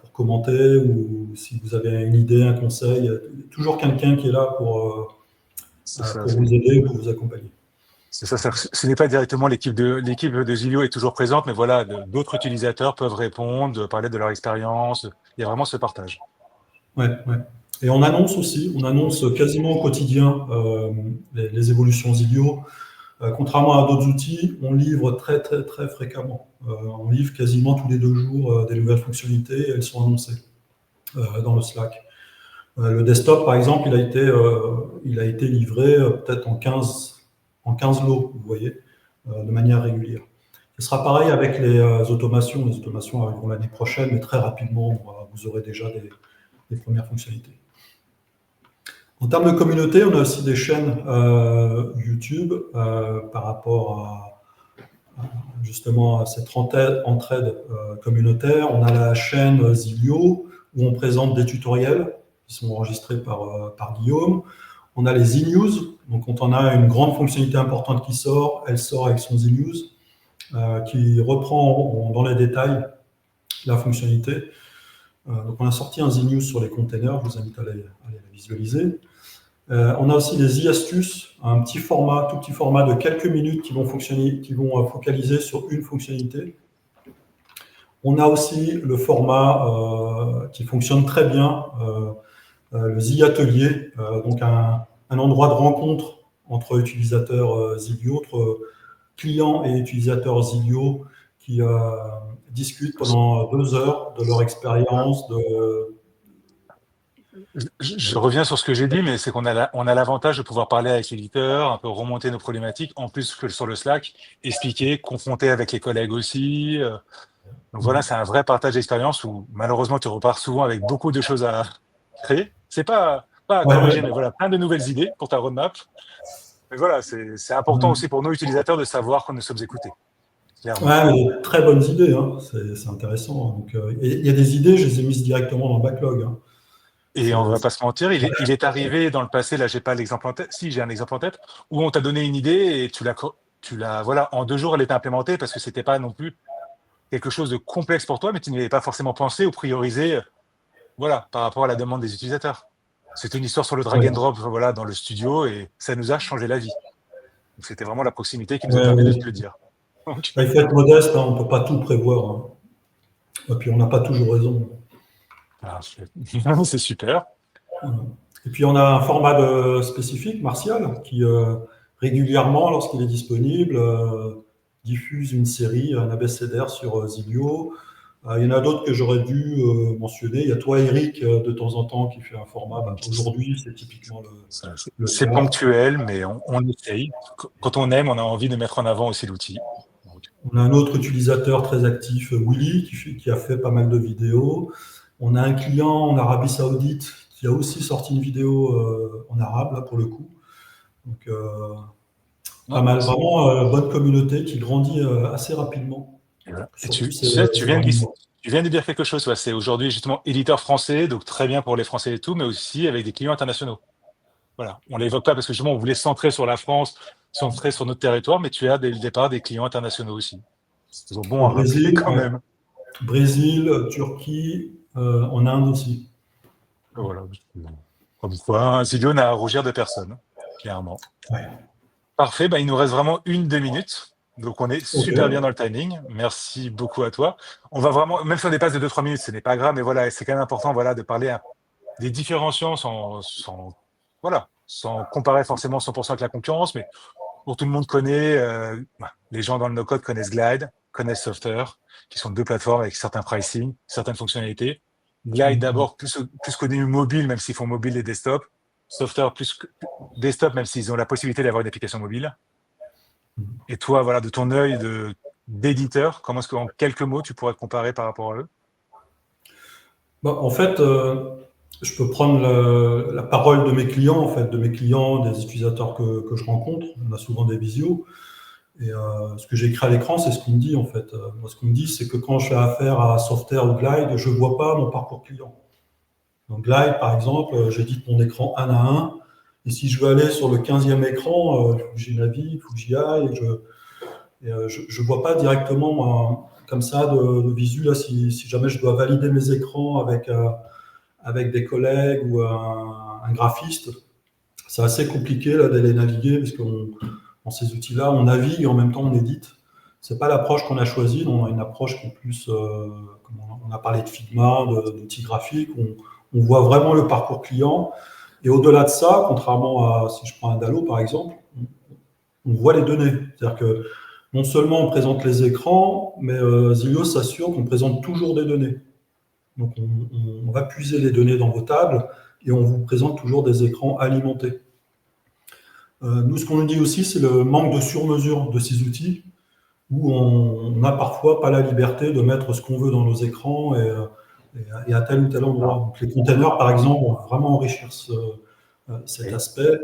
pour commenter, ou si vous avez une idée, un conseil, il y a toujours quelqu'un qui est là c'est ça. pour vous aider, pour vous accompagner. Ce n'est pas directement l'équipe de Zilio est toujours présente, mais voilà, d'autres utilisateurs peuvent répondre, parler de leur expérience. Il y a vraiment ce partage. Ouais, ouais. Et on annonce quasiment au quotidien les évolutions Zilio. Contrairement à d'autres outils, on livre très très très fréquemment. On livre quasiment tous les 2 jours des nouvelles fonctionnalités et elles sont annoncées dans le Slack. Le desktop, par exemple, il a été livré peut-être en 15 lots, vous voyez, de manière régulière. Ce sera pareil avec les automations. Les automations arriveront l'année prochaine, mais très rapidement, vous aurez déjà des premières fonctionnalités. En termes de communauté, on a aussi des chaînes YouTube par rapport justement à cette entraide communautaire. On a la chaîne Zilio où on présente des tutoriels qui sont enregistrés par Guillaume. On a les Z-News, donc quand on a une grande fonctionnalité importante qui sort, elle sort avec son Z-News qui reprend dans les détails la fonctionnalité. Donc on a sorti un Z-News sur les containers, je vous invite à aller la visualiser. On a aussi des e-astuces, un petit format, tout petit format de quelques minutes qui vont focaliser sur une fonctionnalité. On a aussi le format qui fonctionne très bien, le Z-Atelier, donc un endroit de rencontre entre utilisateurs Zilio, entre clients et utilisateurs Zilio qui discutent pendant 2 heures de leur expérience, Je reviens sur ce que j'ai dit, mais c'est on a l'avantage de pouvoir parler avec l'éditeur, un peu remonter nos problématiques, en plus que sur le Slack, expliquer, confronter avec les collègues aussi. Donc voilà, c'est un vrai partage d'expérience où malheureusement tu repars souvent avec beaucoup de choses à créer. C'est pas pas à Ouais, ouais, corriger, mais voilà, plein de nouvelles idées pour ta roadmap. Mais voilà, c'est important ouais. aussi pour nos utilisateurs de savoir que nous sommes écoutés, clairement. Ouais, mais très bonnes idées, hein. C'est intéressant. Donc, il y a des idées, je les ai mises directement dans le backlog, hein. Et on C'est, va pas se mentir, il est arrivé dans le passé, là j'ai pas l'exemple en tête, si j'ai un exemple en tête, où on t'a donné une idée et tu l'as, voilà, en 2 jours elle était implémentée parce que c'était pas non plus quelque chose de complexe pour toi, mais tu n'y avais pas forcément pensé ou priorisé, voilà, par rapport à la demande des utilisateurs. C'était une histoire sur le drag and ouais, drop, voilà, dans le studio et ça nous a changé la vie. Donc c'était vraiment la proximité qui nous a ouais, permis de ouais. te le dire. Donc, Bah, il faut être modeste, hein, on ne peut pas tout prévoir, hein. Et puis, on n'a pas toujours raison. ah, c'est super. Voilà. Et puis, on a un format spécifique, Martial, qui régulièrement, lorsqu'il est disponible, diffuse une série, un abécédaire sur Zilio. Il y en a d'autres que j'aurais dû mentionner. Il y a toi, Eric, de temps en temps, qui fait un format. Bah, aujourd'hui, c'est typiquement le C'est cas. ponctuel, mais on essaye. Quand on aime, on a envie de mettre en avant aussi l'outil. Donc, On a un autre utilisateur très actif, Willy, qui a fait pas mal de vidéos. On a un client en Arabie Saoudite qui a aussi sorti une vidéo en arabe, là, pour le coup. Donc, pas non, mal. Vraiment, bonne communauté qui grandit assez rapidement et voilà. Et sur tous tu sais, ces arguments. tu viens de dire quelque chose. Ouais, c'est aujourd'hui justement éditeur français, donc très bien pour les Français et tout, mais aussi avec des clients internationaux. Voilà, on l'évoque pas parce que justement on voulait centrer sur la France, centrer sur notre territoire, mais tu as dès le départ des clients internationaux aussi. C'est toujours bon Au à rappeler Brésil, quand ouais. même. Brésil, Turquie, en Inde aussi. Voilà. Comme quoi, Zilio n'a à rougir de personne, clairement. Ouais. Parfait, bah, il nous reste vraiment 1-2 minutes. Donc on est Ok. super bien dans le timing. Merci beaucoup à toi. On va vraiment, même si on dépasse de 2-3 minutes, ce n'est pas grave, mais voilà, c'est quand même important voilà, de parler des différenciants voilà, sans comparer forcément 100% avec la concurrence, mais pour tout le monde connaît, les gens dans le no-code connaissent Glide, connaissent Softer, qui sont 2 plateformes avec certains pricing, certaines fonctionnalités. Glide Mhm. d'abord plus connu mobile, même s'ils font mobile et desktop. Softer desktop, même s'ils ont la possibilité d'avoir une application mobile. Et toi, voilà, de ton œil d'éditeur, comment est-ce qu'en quelques mots, tu pourrais te comparer par rapport à eux? Bah, en fait, je peux prendre la parole de mes clients, en fait, de mes clients, des utilisateurs que je rencontre. On a souvent des visios. Et ce que j'ai écrit à l'écran, c'est ce qu'on me dit, en fait. Moi, ce qu'on me dit, c'est que quand je fais affaire à Software ou Glide, je ne vois pas mon parcours client. Donc, Glide, par exemple, j'édite mon écran un à un. Et si je veux aller sur le 15e écran, il faut que j'y navigue, il faut que j'y aille. Je ne vois pas directement, moi, comme ça, de visu, là, si jamais je dois valider mes écrans avec des collègues ou un graphiste. C'est assez compliqué là, d'aller naviguer parce que dans ces outils-là, on navigue et en même temps on édite. C'est pas l'approche qu'on a choisie, on a une approche qui est plus, comme on a parlé de Figma, d'outils graphiques, on voit vraiment le parcours client. Et au-delà de ça, contrairement à si je prends un Dalo par exemple, on voit les données. C'est-à-dire que non seulement on présente les écrans, mais Zilio s'assure qu'on présente toujours des données. Donc on va puiser les données dans vos tables et on vous présente toujours des écrans alimentés. Nous, ce qu'on nous dit aussi, c'est le manque de sur-mesure de ces outils, où on n'a parfois pas la liberté de mettre ce qu'on veut dans nos écrans et à tel ou tel endroit. Donc les containers, par exemple, vont vraiment enrichir cet Et- aspect.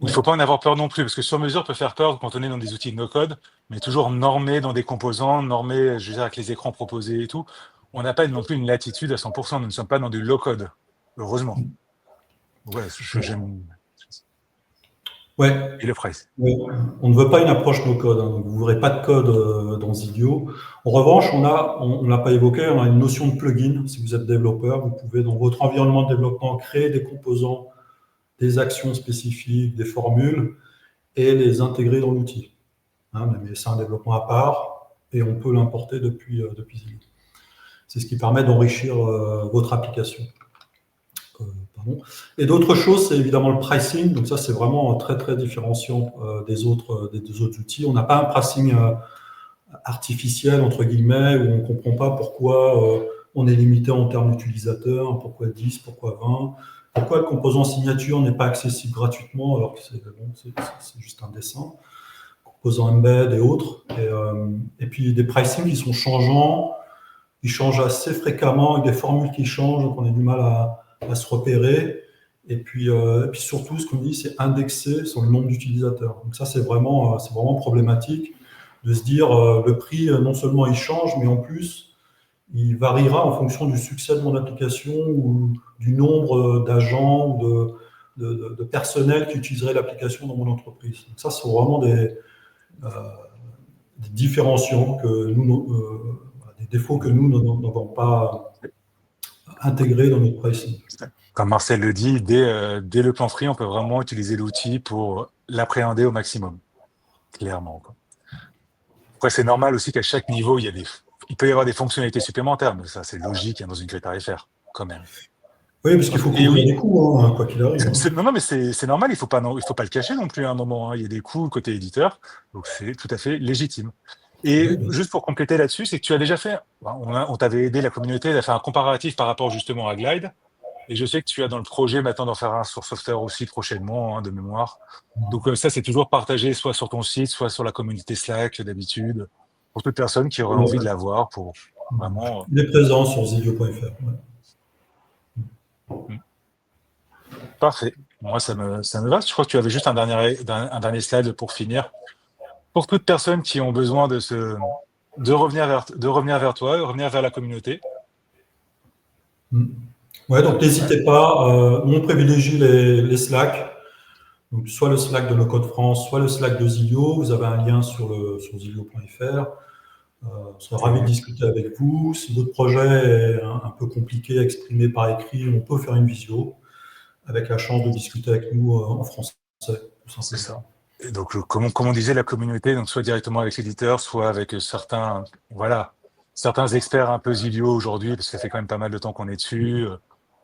Il ne Ouais. faut pas en avoir peur non plus, parce que sur mesure peut faire peur quand on est dans des outils de no-code, mais toujours normé dans des composants, normé, je veux dire, avec les écrans proposés et tout. On n'a pas non plus une latitude à 100%. Nous ne sommes pas dans du low-code, heureusement. Ouais, j'aime. Ouais. Et le price. Ouais. On ne veut pas une approche no-code, hein, donc vous n'aurez pas de code dans Zilio. En revanche, on l'a pas évoqué, on a une notion de plugin. Si vous êtes développeur, vous pouvez dans votre environnement de développement créer des composants, des actions spécifiques, des formules et les intégrer dans l'outil. Hein, mais c'est un développement à part et on peut l'importer depuis Zillow. C'est ce qui permet d'enrichir votre application. Pardon. Et d'autres choses, c'est évidemment le pricing. Donc ça, c'est vraiment très, très différenciant des deux autres outils. On n'a pas un pricing artificiel, entre guillemets, où on ne comprend pas pourquoi on est limité en termes d'utilisateurs, pourquoi 10, pourquoi 20, pourquoi le composant signature n'est pas accessible gratuitement alors que c'est juste un dessin, composant embed et autres. Et puis des pricing qui sont changeants, ils changent assez fréquemment avec des formules qui changent, donc on a du mal à se repérer. Et puis surtout, ce qu'on dit, c'est indexer sur le nombre d'utilisateurs. Donc ça, c'est vraiment problématique de se dire le prix, non seulement il change, mais en plus, il variera en fonction du succès de mon application ou du nombre d'agents ou de personnel qui utiliseraient l'application dans mon entreprise. Donc ça, c'est vraiment euh, des différenciants des défauts que nous n'avons pas intégrés dans notre pricing. Comme Marcel le dit, dès le plan free, on peut vraiment utiliser l'outil pour l'appréhender au maximum, clairement, quoi. Après, c'est normal aussi qu'à chaque niveau, il peut y avoir des fonctionnalités supplémentaires, mais ça, c'est logique, hein, dans une grille tarifaire, quand même. Oui, parce qu'il faut Et couvrir oui, les coûts, hein, quoi qu'il arrive. non, mais c'est normal, il faut pas le cacher non plus à un moment, hein. Il y a des coûts côté éditeur, donc c'est tout à fait légitime. Oui, Et bien sûr. juste pour compléter là-dessus, c'est que tu as déjà fait, on t'avait aidé la communauté à faire un comparatif par rapport justement à Glide. Et je sais que tu as dans le projet maintenant d'en faire un sur Software aussi prochainement, hein, de mémoire. Donc ça, c'est toujours partagé soit sur ton site, soit sur la communauté Slack d'habitude, pour toute personne qui aurait envie de l'avoir pour vraiment. Il est présent sur zilio.fr. Ouais. Parfait. Moi, ça me va. Je crois que tu avais juste un dernier slide pour finir. Pour toutes personnes qui ont besoin de revenir vers toi, de revenir vers la communauté. Ouais, donc n'hésitez pas. On privilégie les Slack. Donc, soit le Slack de No Code France, soit le Slack de Zilio. Vous avez un lien sur zilio.fr. On sera ravi de discuter avec vous. Si votre projet est un peu compliqué à exprimer par écrit, on peut faire une visio avec la chance de discuter avec nous en français, tout C'est simplement. ça. Et donc, comme on disait, la communauté, donc soit directement avec l'éditeur, soit avec certains experts un peu Zilio aujourd'hui, parce que ça fait quand même pas mal de temps qu'on est dessus.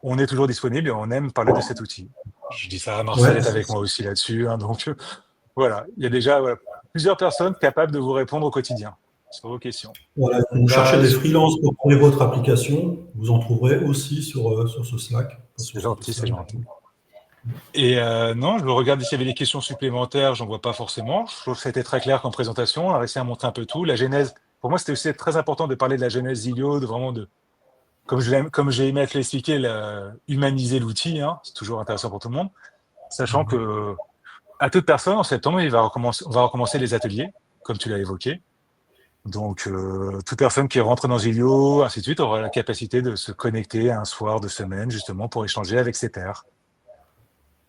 On est toujours disponible et on aime parler de cet outil. Je dis ça, Marcel Ouais, est avec moi aussi là-dessus, hein, donc voilà, il y a déjà plusieurs personnes capables de vous répondre au quotidien sur vos questions. voilà. Vous cherchez Bah, des freelances pour créer votre application, vous en trouverez aussi sur ce Slack. c'est gentil, c'est gentil. Et non, je regarde s'il y avait des questions supplémentaires, j'en vois pas forcément. Je trouve que ça a été très clair comme présentation, on a réussi à monter un peu tout. La genèse, pour moi, c'était aussi très important de parler de la genèse Zilio, comme j'ai aimé te l'expliquer, humaniser l'outil, hein, c'est toujours intéressant pour tout le monde. Sachant que, à toute personne, en septembre, on va recommencer les ateliers, comme tu l'as évoqué. Donc, toute personne qui rentre dans Zilio, ainsi de suite, aura la capacité de se connecter un soir de semaine, justement, pour échanger avec ses pairs,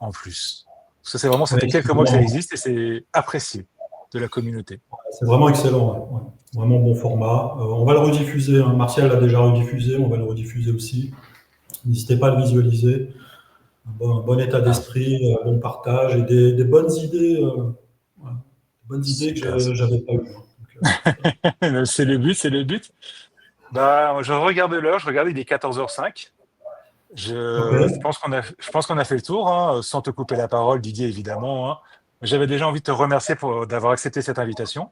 en plus. Parce que ça Ouais, fait quelques mois que ça existe et c'est apprécié de la communauté. c'est vraiment excellent. Ouais. Vraiment bon format. On va le rediffuser, hein. Martial l'a déjà rediffusé, on va le rediffuser aussi. N'hésitez pas à le visualiser. Un bon état d'esprit, bon partage et des bonnes idées. Voilà. Des bonnes idées Super. que j'avais pas eues. C'est le but, c'est le but. Bah, je regarde l'heure, je regarde, il est 14h05. Ok. Je pense qu'on a fait le tour, hein, sans te couper la parole, Didier, évidemment, hein. J'avais déjà envie de te remercier d'avoir accepté cette invitation.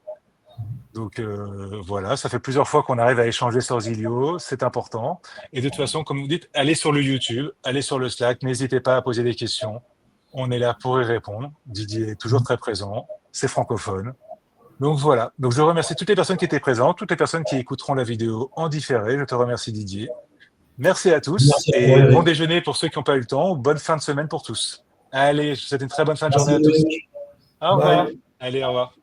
Donc voilà, ça fait plusieurs fois qu'on arrive à échanger sur Zilio, c'est important. Et de toute façon, comme vous dites, allez sur le YouTube, allez sur le Slack, n'hésitez pas à poser des questions. On est là pour y répondre. Didier est toujours très présent, c'est francophone. Donc voilà, donc je remercie toutes les personnes qui étaient présentes, toutes les personnes qui écouteront la vidéo en différé. Je te remercie Didier. Merci à tous Merci à toi, et bon Eric. déjeuner pour ceux qui n'ont pas eu le temps. Bonne fin de semaine pour tous. Allez, je vous souhaite une très bonne fin de journée Merci, à tous. Eric. Au revoir. Bye. Allez, au revoir.